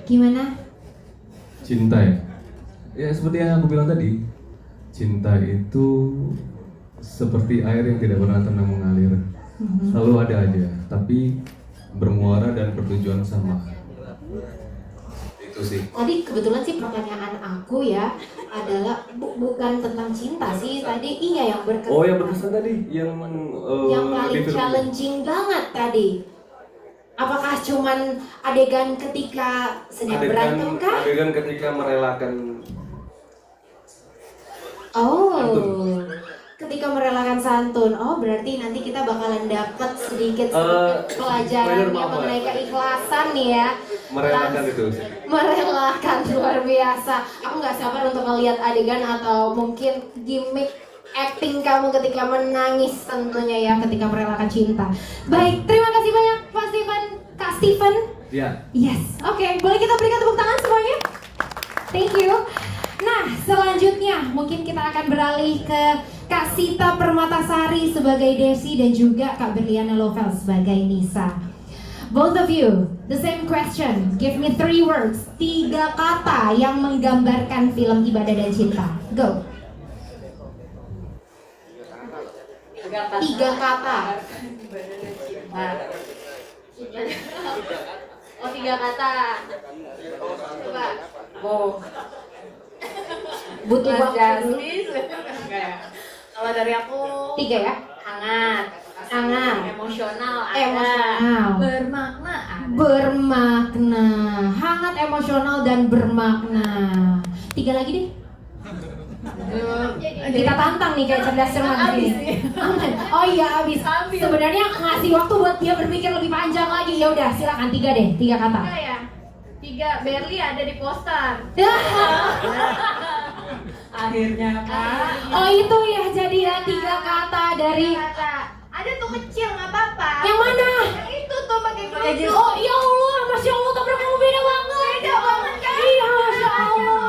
gimana? Cinta ya? Ya seperti yang aku bilang tadi, cinta itu seperti air yang tidak pernah tenang mengalir. Selalu ada aja, tapi bermuara dan bertujuan sama. Itu sih. Tadi kebetulan sih pertanyaan aku ya adalah bukan tentang cinta sih tadi. Iya yang berkesan. Oh yang berkesan tadi, yang paling challenging banget tadi. Apakah cuman adegan ketika sedang berantem kah? Adegan ketika merelakan. Oh, ketika merelakan santun. Oh, berarti nanti kita bakalan dapat sedikit pelajaran yang mengenai keikhlasan nih ya. Merelakan itu. Merelakan, luar biasa. Aku nggak sabar untuk ngelihat adegan atau mungkin gimmick acting kamu ketika menangis tentunya ya, ketika merelakan cinta. Baik, terima kasih banyak Pak Steven, Kak Steven. Ya. Yes, oke, boleh kita berikan tepuk tangan semuanya? Thank you. Nah, selanjutnya mungkin kita akan beralih ke Kak Sita Permatasari sebagai Desi dan juga Kak Berliana Lovel sebagai Nisa. Both of you, the same question. Give me 3 words, 3 kata yang menggambarkan film Ibadah dan Cinta. Go. 3 kata. Oh, 3 kata. Coba. Oh, Butuh waktu dulu. Kalau dari aku 3 ya. hangat, emosional, Emosional. bermakna, Bermakna. Hangat, emosional, dan bermakna. 3 lagi deh. Kita tantang nih kayak cerdas cermat ini. Oh iya abis. Sebenarnya ngasih waktu buat dia berpikir lebih panjang lagi. Ya udah silakan 3 deh, 3 kata. 3 Berli ada di poster. akhirnya Kak. Oh itu ya jadi ya 3 kata dari. Ada tuh kecil nggak apa-apa. Yang mana? Yang itu tuh pakai kerudung. Oh ya Allah, masya Allah tabrak kamu beda banget. Beda banget kan? Iya masya Allah.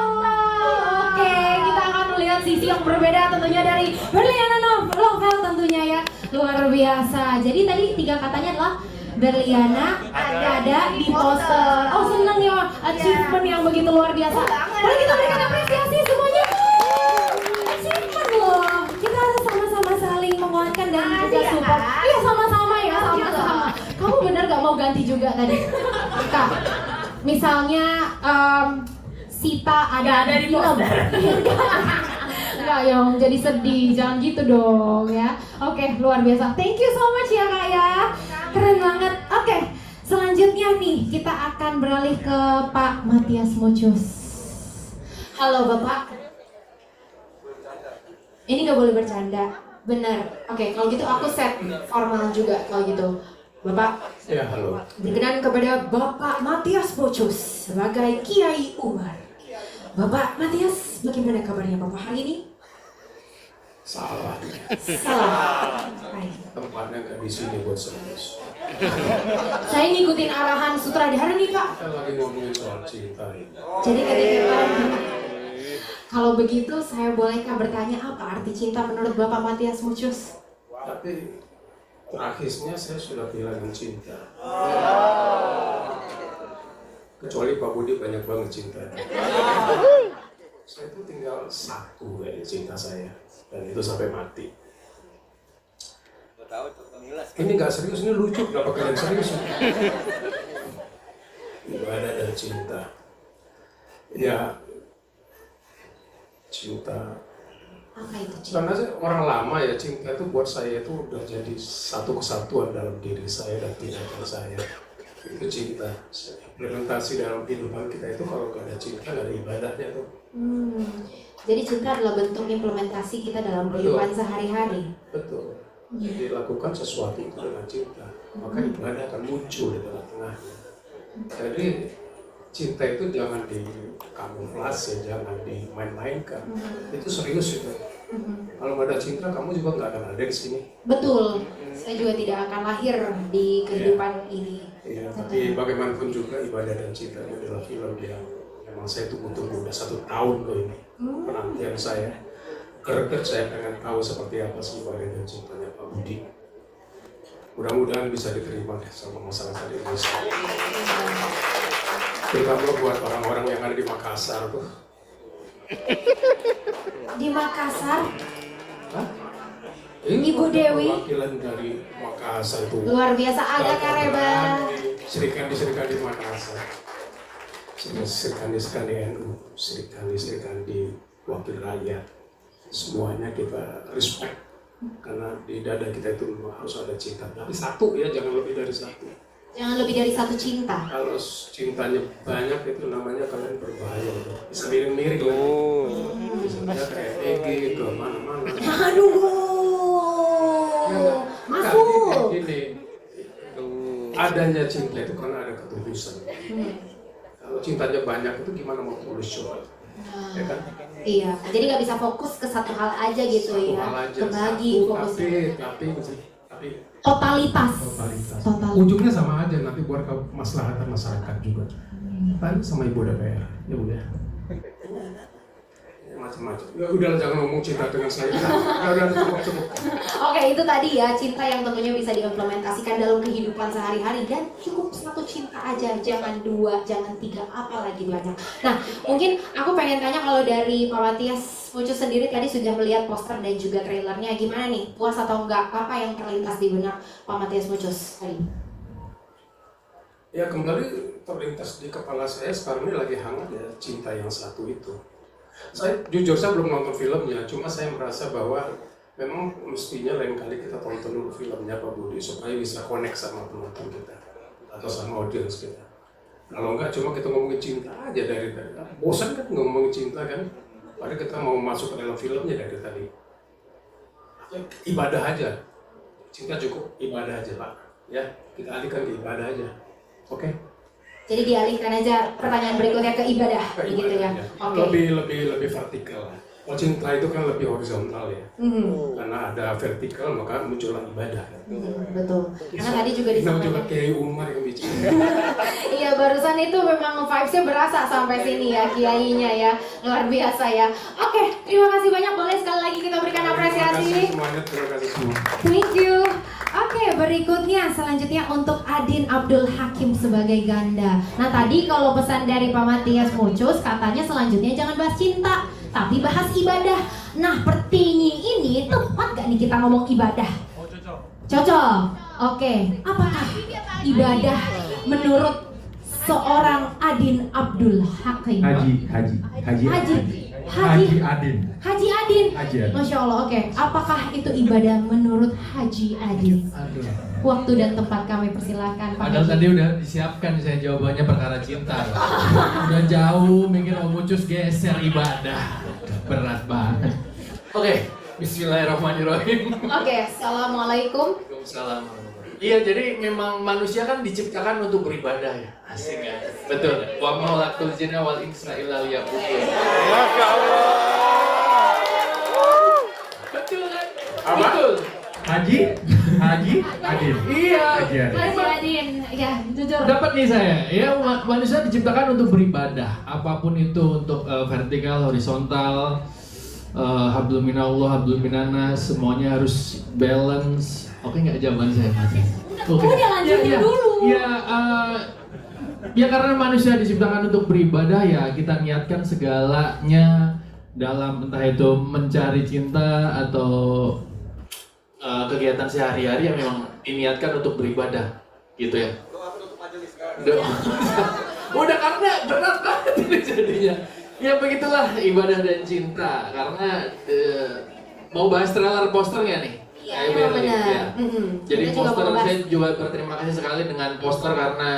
Oke, kita akan melihat sisi yang berbeda tentunya dari Berliana Lovel tentunya ya. Luar biasa. Jadi tadi 3 katanya adalah Berliana ada di poster. Oh seneng ya, achievement yang begitu luar biasa. Boleh kita berikan apresiasi semuanya. Achievement loh. Kita sama-sama saling menguatkan dan juga support. Iya sama-sama ya, sama-sama. Kamu bener gak mau ganti juga tadi? Kak, misalnya Sita ada di film. Enggak ya, jadi sedih. Jangan gitu dong ya. Oke, luar biasa. Thank you so much ya Kak ya. Keren banget. Oke, selanjutnya nih kita akan beralih ke Pak Matias Mucus. Halo Bapak. Ini nggak boleh bercanda. Benar. Oke, kalau gitu aku set formal juga kalau gitu. Bapak. Ya, halo. Berkenan kepada Bapak Matias Mucus sebagai Kiai Umar. Bapak Matias, bagaimana kabarnya Bapak hari ini? Salah. Baik. Tempatnya nggak di sini buat serius. Saya ngikutin arahan sutradara nih Kak. Kita lagi ngomongin soal cinta ini. Jadi ketika kalau begitu saya bolehkah bertanya apa arti cinta menurut Bapak Matias Mucus? Tapi terakhirnya saya sudah kehilangan cinta. Kecuali Pak Budi banyak banget cinta. Saya tuh tinggal 1 kayak cinta saya, dan itu sampai mati. Ini nggak serius, ini lucu, kenapa kalian serius? Ibadah dan cinta. Ya, cinta. Apa itu cinta? Karena orang lama ya, cinta itu buat saya itu udah jadi satu kesatuan dalam diri saya dan tindakan saya. Itu cinta. Implementasi dalam kehidupan kita itu kalau nggak ada cinta, nggak ada ibadahnya tuh. Jadi cinta adalah bentuk implementasi kita dalam kehidupan sehari-hari. Betul. Jadi lakukan sesuatu itu dengan cinta, maka ibadah akan muncul di tengah-tengahnya. Jadi cinta itu jangan dikamuflase, jangan dimain-mainkan. Itu serius itu. Kalau nggak ada cinta, kamu juga nggak akan ada di sini. Betul. Saya juga tidak akan lahir di kehidupan ini. Iya, tapi bagaimanapun juga ibadah dan cinta adalah film yang memang saya tunggu-tunggu udah 1 tahun loh ini. Penantian saya. Karena saya pengen tahu seperti apa sih ibadah dan cintanya Pak Budi. Mudah-mudahan bisa diterima sama masyarakat Indonesia. Terutama buat orang-orang yang ada di Makassar tuh. Di Makassar? Hah? Ibu Dewi? Perwakilan dari Makassar itu. Luar biasa, ada Kareba. Serikandi Makassar. Serikandi NU, serikandi wakil rakyat. Semuanya kita respect karena di dada kita itu memang harus ada cinta. Tapi satu ya, jangan lebih dari satu. Jangan lebih dari satu cinta. Kalau cintanya banyak itu namanya kalian berbahaya. Bisa miring-miring lah. Misalnya kayak EG ke mana-mana. Aduh, masuk. Gini, adanya cinta itu karena ada ketulusan. Kalau cintanya banyak itu gimana mau tulus coba? Ya kan? Iya, jadi nggak bisa fokus ke satu hal aja gitu ya. Kebagi fokusnya. Tapi Totalitas. Ujungnya sama aja, nanti buat kemaslahatan masyarakat juga. Tadi sama Ibu DPR, ya Bu ya. Macam-macam. Ya udah jangan ngomong cinta dengan saya. Udah cukup. Oke, itu tadi ya cinta yang tentunya bisa diimplementasikan dalam kehidupan sehari-hari dan cukup satu cinta aja, jangan 2, jangan 3, apalagi banyak. Nah, mungkin aku pengen tanya kalau dari Pak Matias Mucus sendiri tadi sudah melihat poster dan juga trailernya, gimana nih? Puas atau enggak? Apa yang terlintas di benak Pak Matias Mucus tadi? Ya kembali terlintas di kepala saya sekarang ini lagi hangat ya cinta yang satu itu. Saya jujur saya belum nonton filmnya, cuma saya merasa bahwa memang mestinya lain kali kita tonton dulu filmnya Pak Budi supaya bisa connect sama penonton kita atau sama audiens kita. Kalau enggak cuma kita ngomongin cinta aja dari tadi. Bosan kan ngomongin cinta kan? Padahal kita mau masuk ke dalam filmnya dari tadi. Ibadah aja. Cinta cukup ibadah aja Pak. Ya, kita alihkan ke ibadah aja. Oke? Jadi dialihkan aja pertanyaan berikutnya ke ibadah, begitu ya. Oke. Lebih vertikal. Kalau cinta itu kan lebih horizontal ya. Karena ada vertikal maka muncullah ibadah. Betul. Karena tadi juga disampaikan. Juga Kiai Umar yang bicara. Iya, barusan itu memang vibes-nya berasa sampai sini ya, kiainya ya. Luar biasa ya. Oke, terima kasih banyak. Boleh sekali lagi kita berikan apresiasi. Terima kasih semua. Thank you. Oke, berikutnya selanjutnya untuk Adin Abdul Hakim sebagai ganda. Nah, tadi kalau pesan dari Pak Matias Mucus katanya selanjutnya jangan bahas cinta, tapi bahas ibadah. Nah, Pertiwi ini tepat gak nih kita ngomong ibadah? Oh, cocok. Cocok. Oke, apakah ibadah menurut seorang Adin Abdul Hakim? Haji Adin. Haji Adin. Masya Allah, oke. Apakah itu ibadah menurut Haji Adin? Waktu dan tempat kami persilakan. Padahal tadi udah disiapkan saya jawabannya perkara cinta. Udah jauh mikir Om Mucus geser ibadah. Berat banget. Oke, bismillahirrahmanirrahim. Oke, assalamualaikum. Waalaikumsalam. Iya, jadi memang manusia kan diciptakan untuk beribadah ya. Asik ya. Betul. Wa ma khalaqtul jinna wal insa illa liya'budun. Masya Allah. Betul kan? Apa? Betul. Haji Adin. Iya. Haji Adin, ya jujur. Dapat nih saya. Ya, manusia diciptakan untuk beribadah. Apapun itu untuk vertikal, horizontal, hablum minallah, hablum minannas, semuanya harus balance. Oke, nggak jawaban saya Mas? Udah lanjutin dulu. Ya karena manusia diciptakan untuk beribadah ya kita niatkan segalanya dalam entah itu mencari cinta atau kegiatan sehari-hari yang memang diniatkan untuk beribadah, gitu ya. Udah karena berat banget ini jadinya. Ya begitulah ibadah dan cinta. Karena mau bahas trailer posternya nih. Iya, benar. Ya. Jadi poster saya juga berterima kasih sekali dengan poster karena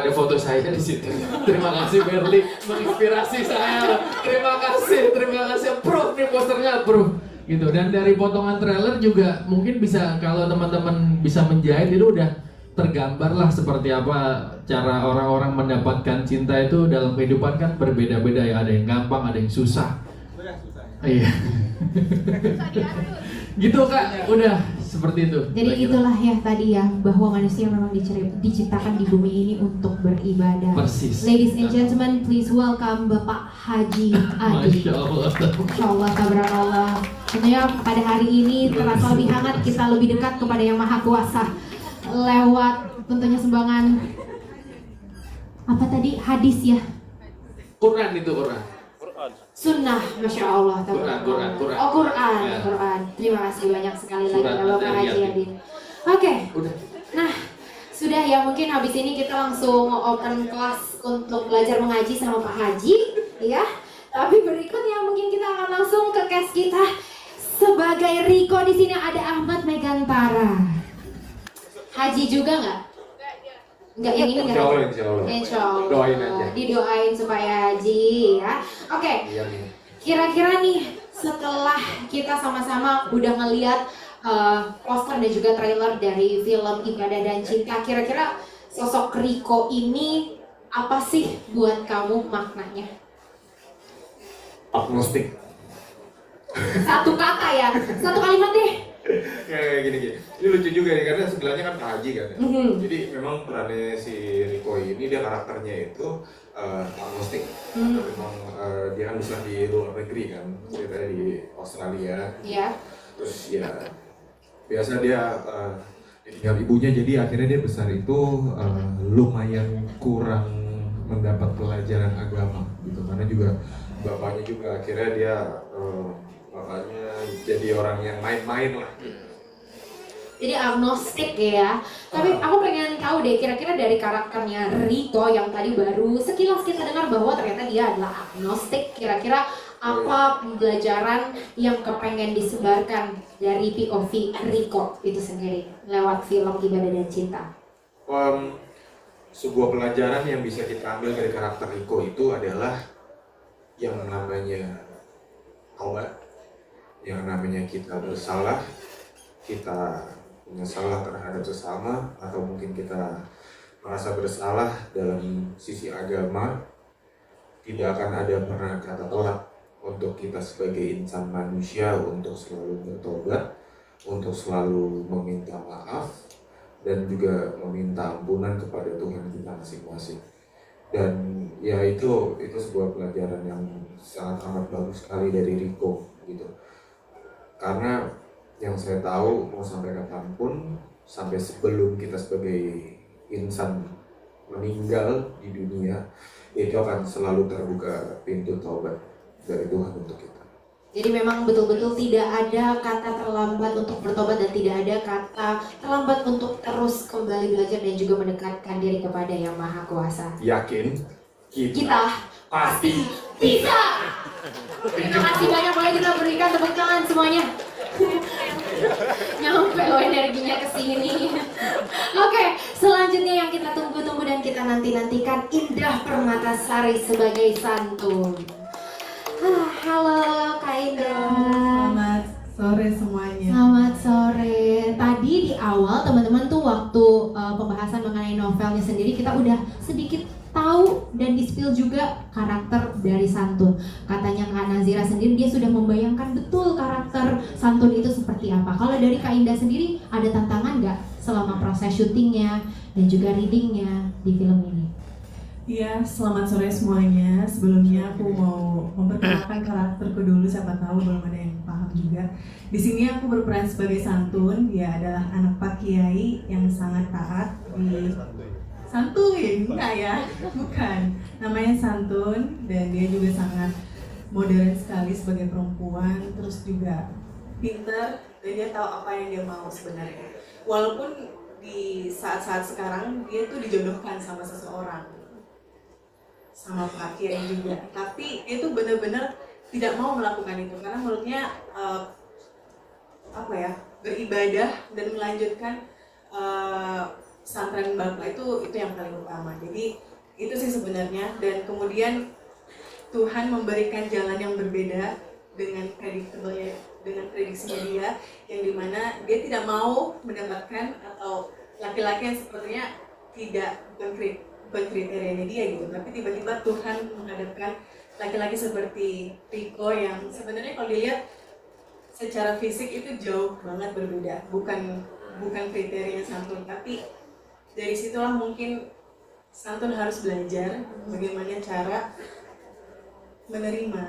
ada foto saya di situ. Terima kasih Berli menginspirasi saya. Terima kasih. Bro, ini posternya bro. Gitu. Dan dari potongan trailer juga mungkin bisa kalau teman-teman bisa menjahit itu udah tergambar lah seperti apa cara orang-orang mendapatkan cinta itu dalam kehidupan kan berbeda-beda ya. Ada yang gampang, ada yang susah. Iya. Gitu Kak, udah seperti itu. Jadi itulah ya tadi ya, bahwa manusia memang diciptakan di bumi ini untuk beribadah. Persis. Ladies and gentlemen, please welcome Bapak Haji Adi. Masya Allah. Masya Allah, tabarakallah. Tentunya pada hari ini terasa lebih hangat, kita lebih dekat kepada Yang Maha Kuasa lewat tentunya sumbangan apa tadi, hadis ya? Quran itu Quran. Sunnah, Masya Allah. Quran. Oh Quran, Ya. Quran. Terima kasih banyak sekali lagi Surat Bapak Haji Al-Yasin. Adi. Oke. Udah. Nah, sudah ya, mungkin habis ini kita langsung open kelas untuk belajar mengaji sama Pak Haji, ya. Tapi berikutnya mungkin kita akan langsung ke cast kita. Sebagai Riko di sini ada Ahmad Megantara. Haji juga nggak? Nggak, yang ini nggak? Insya Allah. Insya Allah. Doain aja. Didoain supaya Haji ya. Oke. Iya. Kira-kira nih setelah kita sama-sama udah ngeliat poster dan juga trailer dari film Ibadah dan Cinta, kira-kira sosok Riko ini apa sih buat kamu maknanya? Agnostik. Satu kata ya, satu kalimat deh. Kayak gini. Ini lucu juga nih karena sebelahnya kan Pak Haji kan. Ya? Mhm. Jadi memang perannya si Riko ini dia karakternya itu agnostik. Memang dia kan besar di luar negeri kan, ceritanya di Australia. Iya. Terus ya biasa dia ditinggal ibunya, jadi akhirnya dia besar itu lumayan kurang mendapat pelajaran agama gitu, karena juga bapaknya juga akhirnya dia bapaknya jadi orang yang main-main lah. Jadi agnostik ya. Tapi aku pengen tahu deh, kira-kira dari karakternya Riko yang tadi baru sekilas kita dengar bahwa ternyata dia adalah agnostik. Kira-kira apa pembelajaran yang kepengen disebarkan dari POV Riko itu sendiri lewat film Ibadah dan Cinta? Sebuah pelajaran yang bisa kita ambil dari karakter Riko itu adalah yang namanya taubat, yang namanya kita bersalah, kita punya salah terhadap sesama, atau mungkin kita merasa bersalah dalam sisi agama, tidak akan ada pernah kata tolak untuk kita sebagai insan manusia untuk selalu bertobat, untuk selalu meminta maaf, dan juga meminta ampunan kepada Tuhan kita masing-masing. Dan ya itu sebuah pelajaran yang sangat amat bagus sekali dari Riko gitu. Karena yang saya tahu mau sampai kapanpun, sampai sebelum kita sebagai insan meninggal di dunia, itu akan selalu terbuka pintu taubat dari Tuhan untuk kita. Jadi memang betul-betul tidak ada kata terlambat untuk bertobat dan tidak ada kata terlambat untuk terus kembali belajar dan juga mendekatkan diri kepada Yang Maha Kuasa. Yakin Kita pasti bisa. Terima kasih banyak, boleh kita berikan tepuk tangan semuanya. Nyampe loh energinya ke sini. Oke, selanjutnya yang kita tunggu-tunggu dan kita nanti-nantikan, Indah Permatasari sebagai Santun. Halo Kak Indah. Selamat sore semuanya. Selamat sore. Tadi di awal teman-teman tuh waktu pembahasan mengenai novelnya sendiri, kita udah sedikit tahu dan di-spill juga karakter dari Santun. Katanya Kak Nazira sendiri dia sudah membayangkan betul karakter Santun itu seperti apa. Kalau dari Kak Indah sendiri ada tantangan nggak selama proses syutingnya dan juga readingnya di film ini? Iya, selamat sore semuanya. Sebelumnya aku mau memperkenalkan karakterku dulu, siapa tahu belum ada yang paham juga. Di sini aku berperan sebagai Santun. Dia adalah anak Pak Kiai yang sangat taat di Santuy, enggak ya? Bukan. Namanya Santun dan dia juga sangat modern sekali sebagai perempuan, terus juga pintar dan dia tahu apa yang dia mau sebenarnya. Walaupun di saat-saat sekarang dia tuh dijodohkan sama seseorang, sama Pak Kiai juga, tapi dia tuh benar-benar tidak mau melakukan itu karena menurutnya beribadah dan melanjutkan pesantren Bapak itu yang paling utama. Jadi itu sih sebenarnya, dan kemudian Tuhan memberikan jalan yang berbeda dengan prediksinya dia, yang dimana dia tidak mau mendapatkan atau laki-laki yang sepertinya bukan kriterianya dia gitu, tapi tiba-tiba Tuhan menghadapkan laki-laki seperti Riko yang sebenarnya kalau dilihat secara fisik itu jauh banget berbeda, bukan kriterianya Santun, tapi dari situlah mungkin Santun harus belajar bagaimana cara menerima,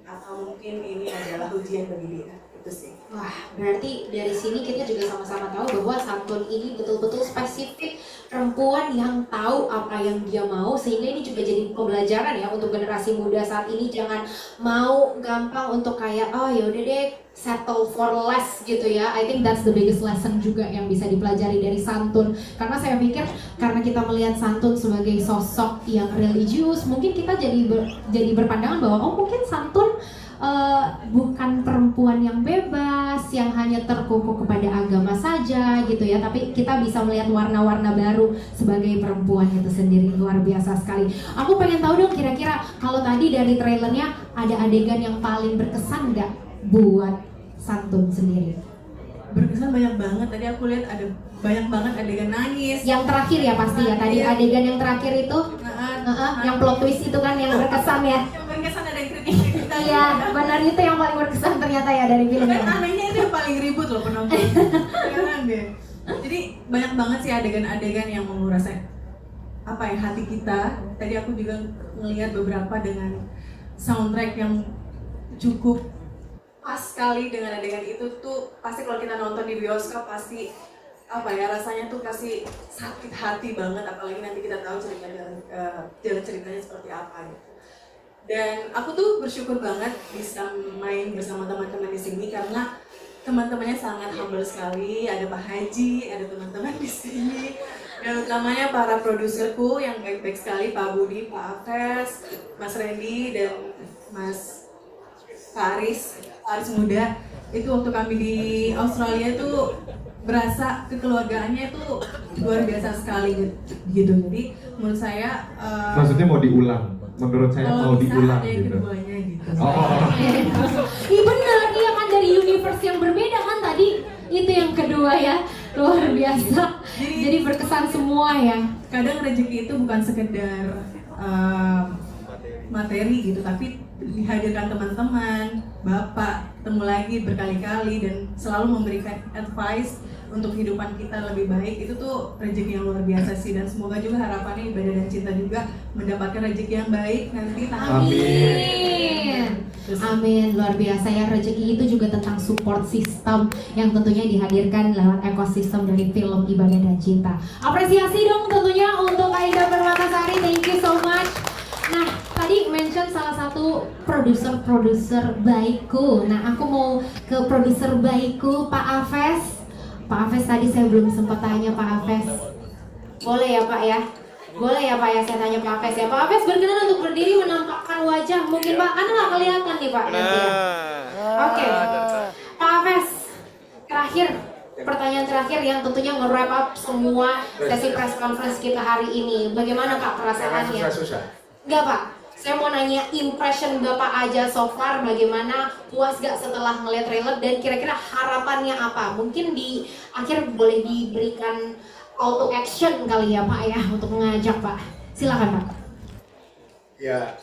atau mungkin ini adalah ujian bagi dia, itu sih. Wah, berarti dari sini kita juga sama-sama tahu bahwa Santun ini betul-betul spesifik perempuan yang tahu apa yang dia mau, sehingga ini juga jadi pembelajaran ya untuk generasi muda saat ini. Jangan mau gampang untuk kayak oh yaudah deh settle for less gitu ya. I think that's the biggest lesson juga yang bisa dipelajari dari Santun, karena saya pikir karena kita melihat Santun sebagai sosok yang religius, mungkin kita jadi berpandangan bahwa oh mungkin Santun bukan perempuan yang bebas, yang hanya terkuku kepada agama saja gitu ya, tapi kita bisa melihat warna-warna baru sebagai perempuan itu sendiri. Luar biasa sekali. Aku pengen tahu dong, kira-kira kalau tadi dari trailernya ada adegan yang paling berkesan nggak buat Santun sendiri? Berkesan banyak banget, tadi aku lihat ada banyak banget adegan nangis. Yang terakhir ya pasti ya, tadi adegan yang terakhir itu yang plot twist itu kan yang berkesan ya. Yang berkesan ada yang kritik. Iya, benar, itu yang paling berkesan ternyata ya dari filmnya. Dan anehnya itu yang paling ribut loh penonton. Jangan deh. Jadi banyak banget sih adegan-adegan yang menguras hati kita. Tadi aku juga ngelihat beberapa dengan soundtrack yang cukup pas sekali dengan adegan itu tuh. Pasti kalau kita nonton di bioskop pasti rasanya tuh pasti sakit hati banget, apalagi nanti kita tahu jalan ceritanya seperti apa gitu. Dan aku tuh bersyukur banget bisa main bersama teman-teman di sini karena teman-temannya sangat humble sekali. Ada Pak Haji, ada teman-teman di sini, dan utamanya para produserku yang baik-baik sekali, Pak Budi, Pak Afes, Mas Randy, dan Mas Faris Muda. Itu waktu kami di Australia tuh berasa kekeluargaannya itu luar biasa sekali gitu. Jadi menurut saya maksudnya mau diulang? Menurut saya mau diulang gitu. Gitu. Iya benar, iya kan dari universe yang berbeda kan tadi. Itu yang kedua ya, luar biasa. Jadi berkesan semua ya. Kadang rezeki itu bukan sekedar materi gitu, tapi dihadirkan teman-teman, bapak, ketemu lagi berkali-kali dan selalu memberikan advice untuk kehidupan kita lebih baik. Itu tuh rezeki yang luar biasa sih, dan semoga juga harapannya Ibadah dan Cinta juga mendapatkan rezeki yang baik nanti. Amin. Amin, luar biasa ya. Rezeki itu juga tentang support system yang tentunya dihadirkan lewat ekosistem dari film Ibadah dan Cinta. Apresiasi dong tentunya untuk Aida Permatasari, thank you so much. Nah, tadi mention salah satu produser baikku. Nah, aku mau ke produser baikku, Pak Afes. Pak Afes, tadi saya belum sempat tanya Pak Afes. Boleh ya Pak ya? Boleh ya Pak ya, saya tanya Pak Afes ya. Pak Afes berkenan untuk berdiri menampakkan wajah mungkin Pak, karena nggak kelihatan nih Pak nanti ya. Oke, Pak Afes, terakhir, pertanyaan terakhir yang tentunya nge-wrap up semua sesi press conference kita hari ini. Bagaimana Pak perasaannya? Enggak Pak, saya mau nanya impression Bapak aja so far, bagaimana, puas gak setelah ngeliat trailer, dan kira-kira harapannya apa? Mungkin di akhir boleh diberikan call to action kali ya Pak ya, untuk mengajak Pak. Silakan Pak. Ya,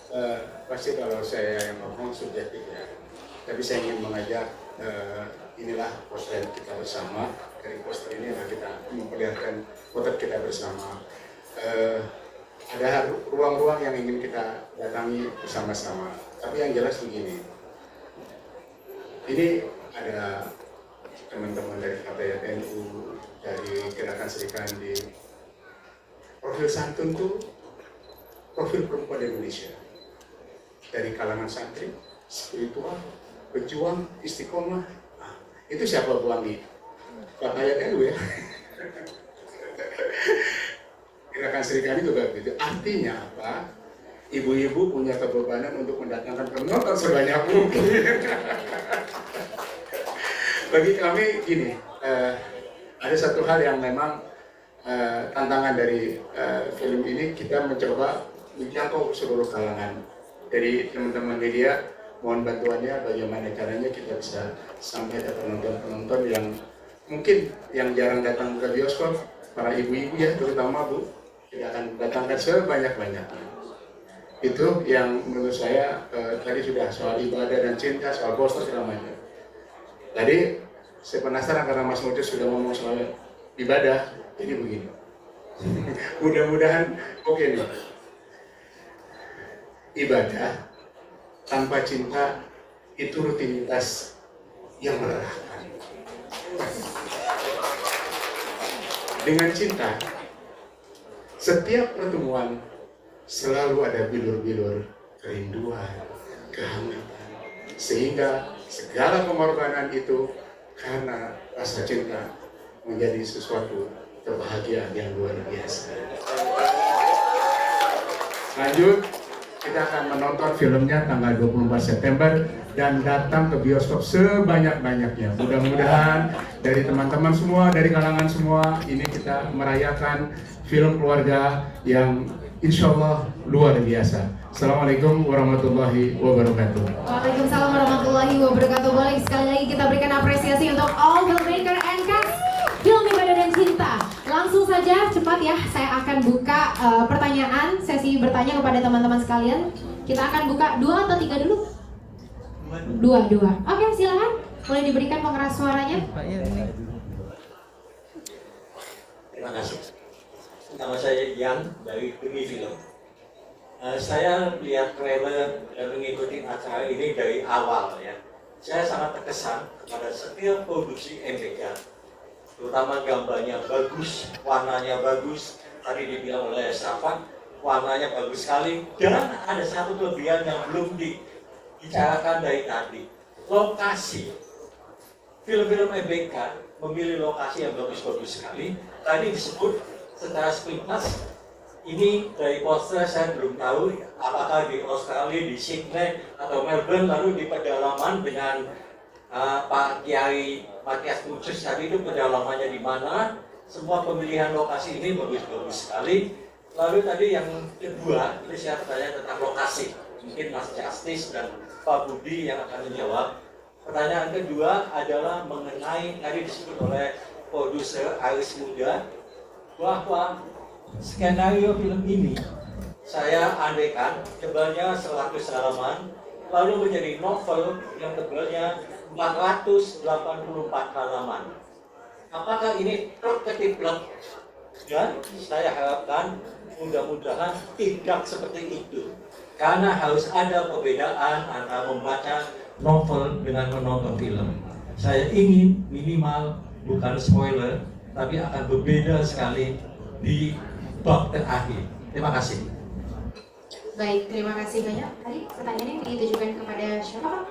pasti kalau saya yang ngomong subjektif ya, tapi saya ingin mengajak, inilah poster kita bersama. Dari poster ini kita memperlihatkan potret kita bersama. Ada ruang-ruang yang ingin kita datangi bersama-sama. Tapi yang jelas begini, ini ada teman-teman dari KPNU, dari Gerakan Serikandi di profil Santun tuh profil perempuan Indonesia, dari kalangan santri, spiritual, pejuang, istiqomah. Itu siapa Bu Anggi? KPNU ya. Gerakan Serikandi juga begitu. Artinya apa? Ibu-ibu punya kebebanan untuk mendatangkan penonton sebanyak mungkin. Bagi kami gini, ada satu hal yang memang tantangan dari film ini, kita mencoba menjangkau seluruh kalangan. Dari teman-teman media, mohon bantuannya bagaimana caranya kita bisa sampai ke penonton-penonton yang mungkin yang jarang datang ke bioskop, para ibu-ibu ya terutama Bu, kita akan datangkan sebanyak-banyaknya. Itu yang menurut saya tadi sudah soal ibadah dan cinta, soal poster segala macam. Tadi saya penasaran karena Mas Mujus sudah ngomong soal ibadah, jadi begini. Mudah-mudahan oke nih. Ibadah tanpa cinta itu rutinitas yang melelahkan. Dengan cinta, setiap pertemuan selalu ada bilur-bilur kerinduan, kehangatan, sehingga segala pengorbanan itu karena rasa cinta menjadi sesuatu kebahagiaan yang luar biasa. Lanjut, kita akan menonton filmnya tanggal 24 September dan datang ke bioskop sebanyak-banyaknya. Mudah-mudahan dari teman-teman semua, dari kalangan semua, ini kita merayakan film keluarga yang insya Allah luar biasa. Assalamualaikum warahmatullahi wabarakatuh. Waalaikumsalam warahmatullahi wabarakatuh. Boleh sekali lagi kita berikan apresiasi untuk all filmmaker and cast film Ibadah dan Cinta. Langsung saja cepat ya, saya akan buka pertanyaan, sesi bertanya kepada teman-teman sekalian. Kita akan buka 2 atau 3 dulu? 2. Oke, silakan. Boleh diberikan pengeras suaranya. Terima kasih. Nama saya Ian dari Demi Film. Saya lihat trailer dan mengikuti acara ini dari awal ya. Saya sangat terkesan kepada setiap produksi MBK, terutama gambarnya bagus, warnanya bagus. Tadi dibilang oleh Safan, warnanya bagus sekali. Dan ada satu kelebihan yang belum dibicarakan dari tadi, lokasi. Film-film MBK memilih lokasi yang bagus-bagus sekali. Tadi disebut secara sepintas, ini dari poster saya belum tahu apakah di Australia, di Sydney atau Melbourne, lalu di pedalaman dengan Pak Kiai Matias Mucus tadi itu pedalamannya di mana. Semua pemilihan lokasi ini bagus-bagus sekali. Lalu tadi yang kedua, itu saya bertanya tentang lokasi. Mungkin Mas Justice dan Pak Budi yang akan menjawab. Pertanyaan kedua adalah mengenai tadi disebut oleh produser Aris Muda, bahwa skenario film ini saya andaikan tebalnya 100 halaman lalu menjadi novel yang tebalnya 484 halaman. Apakah ini terketiplek? Dan saya harapkan mudah-mudahan tidak seperti itu, karena harus ada perbedaan antara membaca novel dengan menonton film. Saya ingin minimal, bukan spoiler, tapi akan berbeda sekali di bab terakhir. Terima kasih. Baik, terima kasih banyak. Tadi pertanyaannya ditujukan kepada siapa, Pak?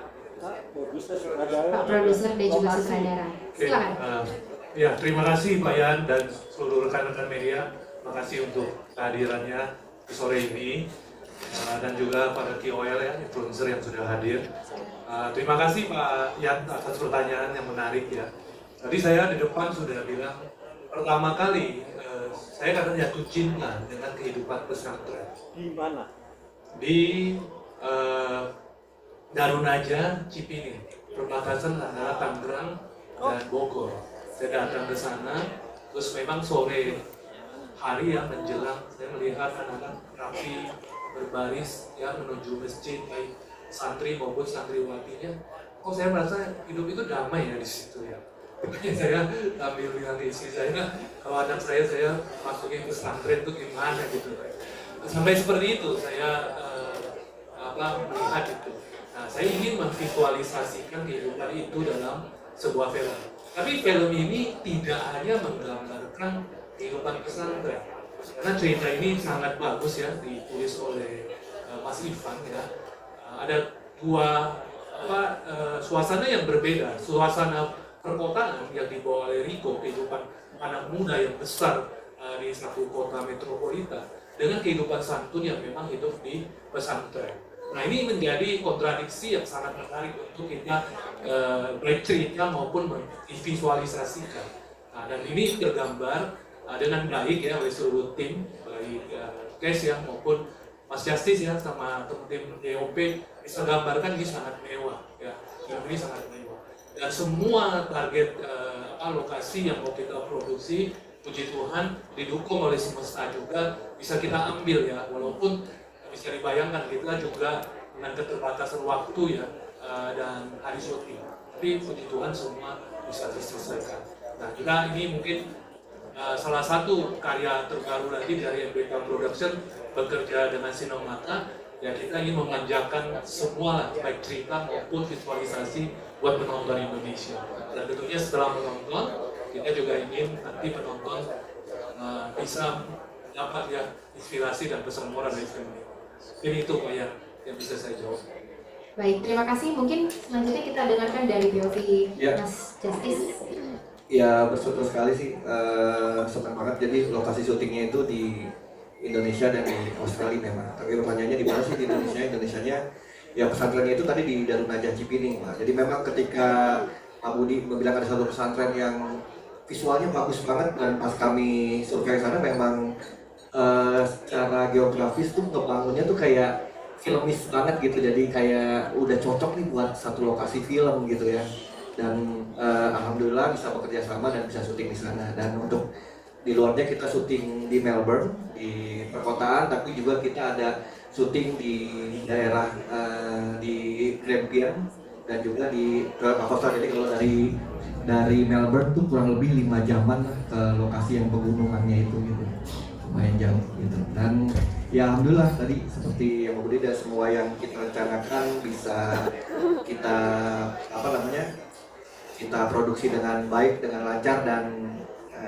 Pak produser dan juga sutradara. Silakan. Ya, terima kasih Pak Yan dan seluruh rekan-rekan media. Terima kasih untuk kehadirannya sore ini. Dan juga pada KOL ya, influencer yang sudah hadir. Terima kasih Pak Yan atas pertanyaan yang menarik ya. Tadi saya di depan sudah bilang, pertama kali saya kadang jatuh cinta dengan kehidupan pesantren. Di mana? Di Darunaja, Cipinang, perbatasan antara Tangerang dan Bogor. Saya datang ke sana, terus memang sore hari yang menjelang, saya melihat anak-anak rapi berbaris ya menuju masjid, baik santri maupun santriwatinya. Kok saya merasa hidup itu damai ya di situ ya. Makanya saya ambil bilang istri saya, kalau anak saya masukin ke pesantren itu gimana gitu. Sampai seperti itu saya melihat itu. Nah, saya ingin memvisualisasikan kehidupan itu dalam sebuah film. Tapi film ini tidak hanya menggambarkan kehidupan pesantren, karena cerita ini sangat bagus ya, ditulis oleh Mas Ivan ya. Ada dua suasana yang berbeda, suasana perkotaan yang dibawa oleh Riko, kehidupan anak muda yang besar di satu kota metropolitan dengan kehidupan santun yang memang hidup di pesantren. Nah ini menjadi kontradiksi yang sangat menarik untuk kita bercerita maupun visualisasikan. Nah, dan ini tergambar dengan baik ya oleh seluruh tim, baik Kes ya maupun Mas Justice ya sama teman-teman DOP bisa gambarkan ini sangat mewah ya, ini sangat mewah. Dan semua target lokasi yang mau kita produksi, puji Tuhan didukung oleh semesta juga bisa kita ambil ya, walaupun bisa dibayangkan kita juga dengan keterbatasan waktu ya dan hari syuting. Tapi puji Tuhan semua bisa diselesaikan. Nah kita ini mungkin salah satu karya terbaru lagi dari MBK Production bekerja dengan Sinemata. Ya kita ingin memanjakan semua baik cerita maupun visualisasi buat penonton Indonesia. Dan tentunya setelah menonton kita juga ingin nanti penonton bisa dapat ya inspirasi dan pesan moral dari film ini. Ini itu Pak ya yang bisa saya jawab. Baik, terima kasih. Mungkin selanjutnya kita dengarkan dari POV Mas Justice. Ya bersyukur sekali sih, senang banget. Jadi lokasi syutingnya itu di Indonesia dan di Australia memang. Tapi pertanyaannya di mana sih di Indonesia? Indonesianya ya pesantrennya itu tadi di Darun Najah Cipining Pak. Jadi memang ketika Pak Budi bilang ada satu pesantren yang visualnya bagus banget dan pas kami survei sana memang secara geografis tuh ngebangunnya tuh kayak filmis banget gitu, jadi kayak udah cocok nih buat satu lokasi film gitu ya. Dan alhamdulillah bisa bekerja sama dan bisa syuting di sana. Dan untuk di luarnya kita syuting di Melbourne di perkotaan, tapi juga kita ada syuting di daerah di Grampian dan juga di Costa. Jadi kalau dari Melbourne tuh kurang lebih 5 jaman lah ke lokasi yang pegunungannya itu gitu, lumayan jauh gitu. Dan ya alhamdulillah tadi seperti yang Budi dan semua yang kita rencanakan bisa kita kita produksi dengan baik, dengan lancar, dan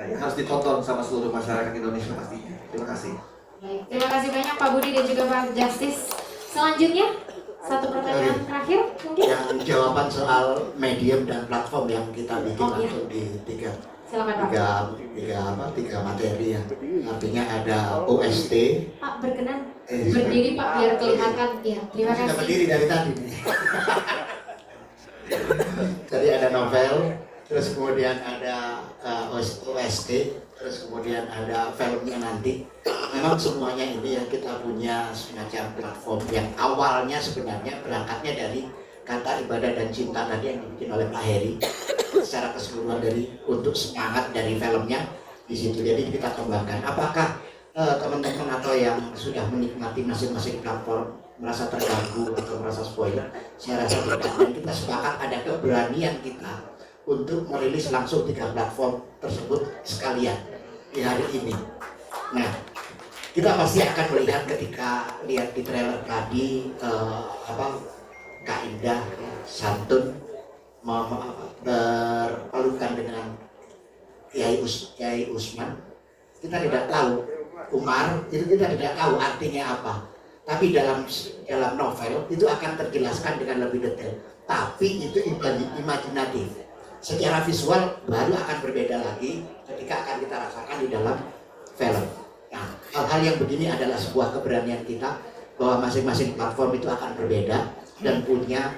yang harus ditonton sama seluruh masyarakat Indonesia pastinya. Terima kasih. Baik, terima kasih banyak Pak Budi dan juga Pak Justice. Selanjutnya satu pertanyaan terakhir mungkin. Yang jawaban soal medium dan platform yang kita bikin langsung di tiga materi ya. Artinya ada OST. Pak berkenan berdiri Pak biar kelihatan ya. Terima kasih. Kita berdiri dari tadi nih. Jadi ada novel, terus kemudian ada OST, terus kemudian ada filmnya nanti. Memang semuanya ini yang kita punya semacam platform yang awalnya sebenarnya berangkatnya dari kata ibadah dan cinta tadi yang dibikin oleh Pak Heri secara keseluruhan untuk semangat dari filmnya di situ. Jadi kita kembangkan. Apakah teman-teman atau yang sudah menikmati masing-masing platform merasa terganggu atau merasa spoiler? Saya rasa tidak. Dan kita sepakat ada keberanian kita untuk merilis langsung 3 platform tersebut sekalian di hari ini. Nah, kita pasti akan melihat ketika lihat di trailer tadi Kak Indah santun berpelukan dengan Kiai Usman. Kita tidak tahu Umar itu, kita tidak tahu artinya apa. Tapi dalam novel itu akan terjelaskan dengan lebih detail. Tapi itu imajinatif. Secara visual baru akan berbeda lagi ketika akan kita rasakan di dalam film. Nah, hal-hal yang begini adalah sebuah keberanian kita bahwa masing-masing platform itu akan berbeda dan punya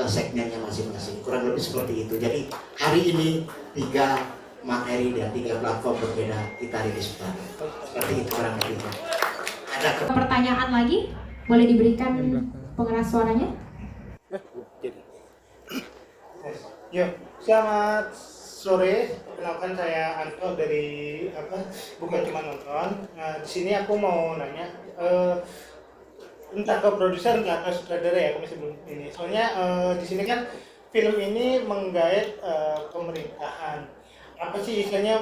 segmennya masing-masing. Kurang lebih seperti itu. Jadi hari ini 3 materi dan 3 platform berbeda kita rilis bareng. Seperti itu kurang lebih. Ada pertanyaan lagi? Boleh diberikan pengeras suaranya? Ya, selamat sore. Kenalkan saya Anto dari Bukan Cuma Nonton. Nah, di sini aku mau nanya entah ke produser entah ke sutradara ya, aku masih belum ini. Soalnya di sini kan film ini menggait pemerintahan. Apa sih istilahnya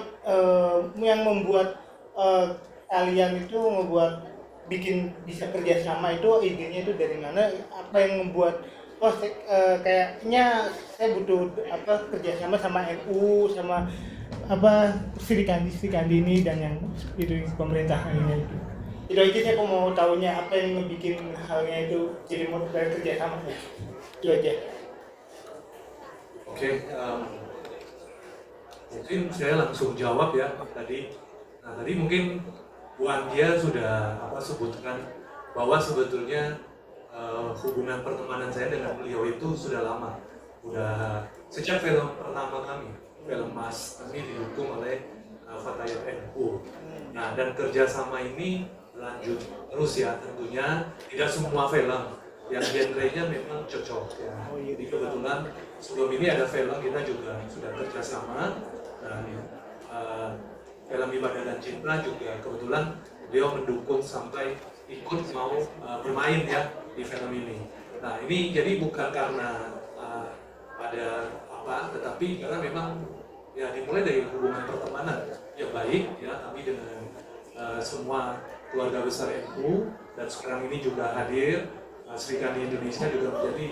yang membuat kalian itu bikin bisa kerja sama itu, idenya itu dari mana? Apa yang membuat kayaknya saya butuh kerjasama sama NU sama Sri Kandi ini dan yang itu pemerintahannya itu. Itu aja sih aku mau tahunya apa yang ngebikin halnya itu jadi mau kerjasama ya. Itu aja. Oke, mungkin saya langsung jawab ya tadi. Nah tadi mungkin Bu Anggia sudah sebutkan bahwa sebetulnya hubungan pertemanan saya dengan beliau itu sudah lama. Udah sejak film pertama kami, film Mas, kami didukung oleh Fatayat NU. Nah dan kerjasama ini lanjut terus ya, tentunya tidak semua film yang genrenya memang cocok ya. Jadi kebetulan sebelum ini ada film kita juga sudah kerjasama, dan film Ibadah dan Cinta juga kebetulan beliau mendukung sampai ikut mau bermain ya di film ini. Nah ini jadi bukan karena ada apa, tetapi karena memang ya dimulai dari hubungan pertemanan ya baik ya, tapi dengan semua keluarga besar NU, dan sekarang ini juga hadir Sri Kandi Indonesia juga menjadi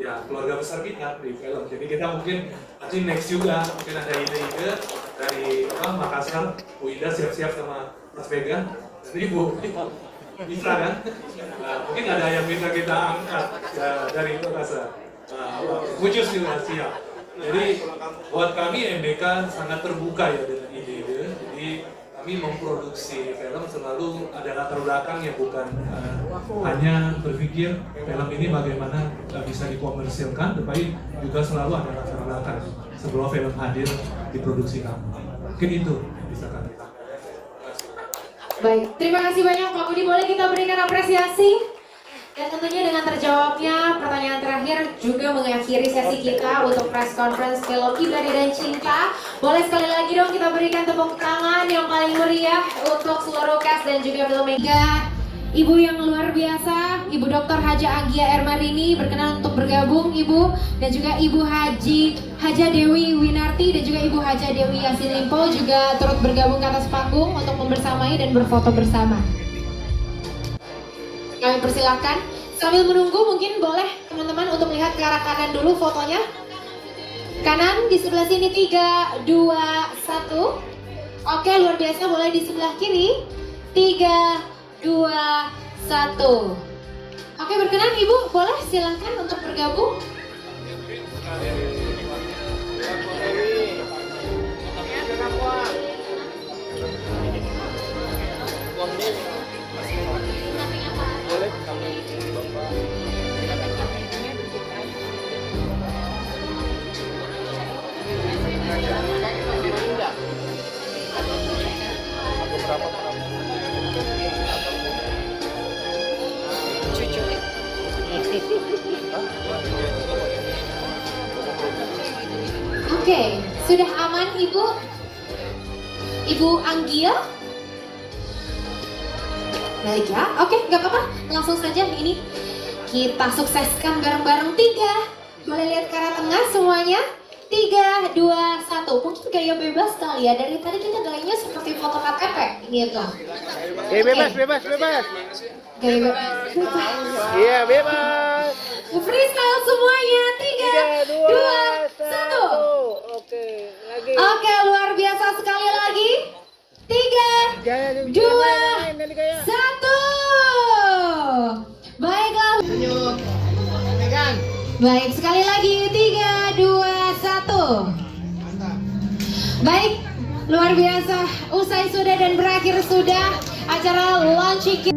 ya keluarga besar kita di film. Jadi kita mungkin nanti next juga mungkin ada ide-ide dari Makassar, Bu Ida siap-siap sama Mas Vega, jadi Bu bisa kan? Mungkin ada yang bisa kita angkat ya, dari Makassar. Mucus juga siap. Jadi buat kami MBK sangat terbuka ya dengan ide-ide. Jadi kami memproduksi film selalu ada latar belakang yang bukan hanya berpikir film ini bagaimana bisa dikomersilkan, tetapi juga selalu ada latar belakang sebelum film hadir di produksi kami. Mungkin itu yang bisa kami tambahkan. Baik, terima kasih banyak Pak Budi. Boleh kita berikan apresiasi? Dan tentunya dengan terjawabnya pertanyaan terakhir juga mengakhiri sesi kita untuk press conference film Ibadah dan Cinta. Boleh sekali lagi dong kita berikan tepuk tangan yang paling meriah untuk seluruh cast dan juga filmmaker. Ibu yang luar biasa, Ibu Dr. Haja Anggia Ermarini berkenan untuk bergabung, Ibu, dan juga Ibu Haja Dewi Winarti dan juga Ibu Haja Dewi Yasin Limpo juga turut bergabung ke atas panggung untuk membersamai dan berfoto bersama. Kami persilahkan. Sambil menunggu mungkin boleh teman-teman untuk melihat ke arah kanan dulu fotonya. Kanan di sebelah sini 3, 2, 1. Oke, luar biasa. Boleh di sebelah kiri 3, 2, 1. Oke, berkenan Ibu, boleh silahkan untuk bergabung. Oke, sudah aman Ibu? Ibu Anggia? Baik ya, oke nggak apa-apa, langsung saja ini kita sukseskan bareng-bareng. 3, boleh lihat ke arah tengah semuanya. 3, 2, 1. Mungkin gaya bebas kali ya, dari tadi kita gayanya seperti foto KTP gitu. Gaya bebas. Gaya bebas. Iya bebas. Freestyle semuanya. 3, 2, 1. Oke, luar biasa sekali lagi. 3, 2, 1. Baiklah. Baik, sekali lagi. 3, 2, 1. Baik, luar biasa. Usai sudah dan berakhir sudah acara launching.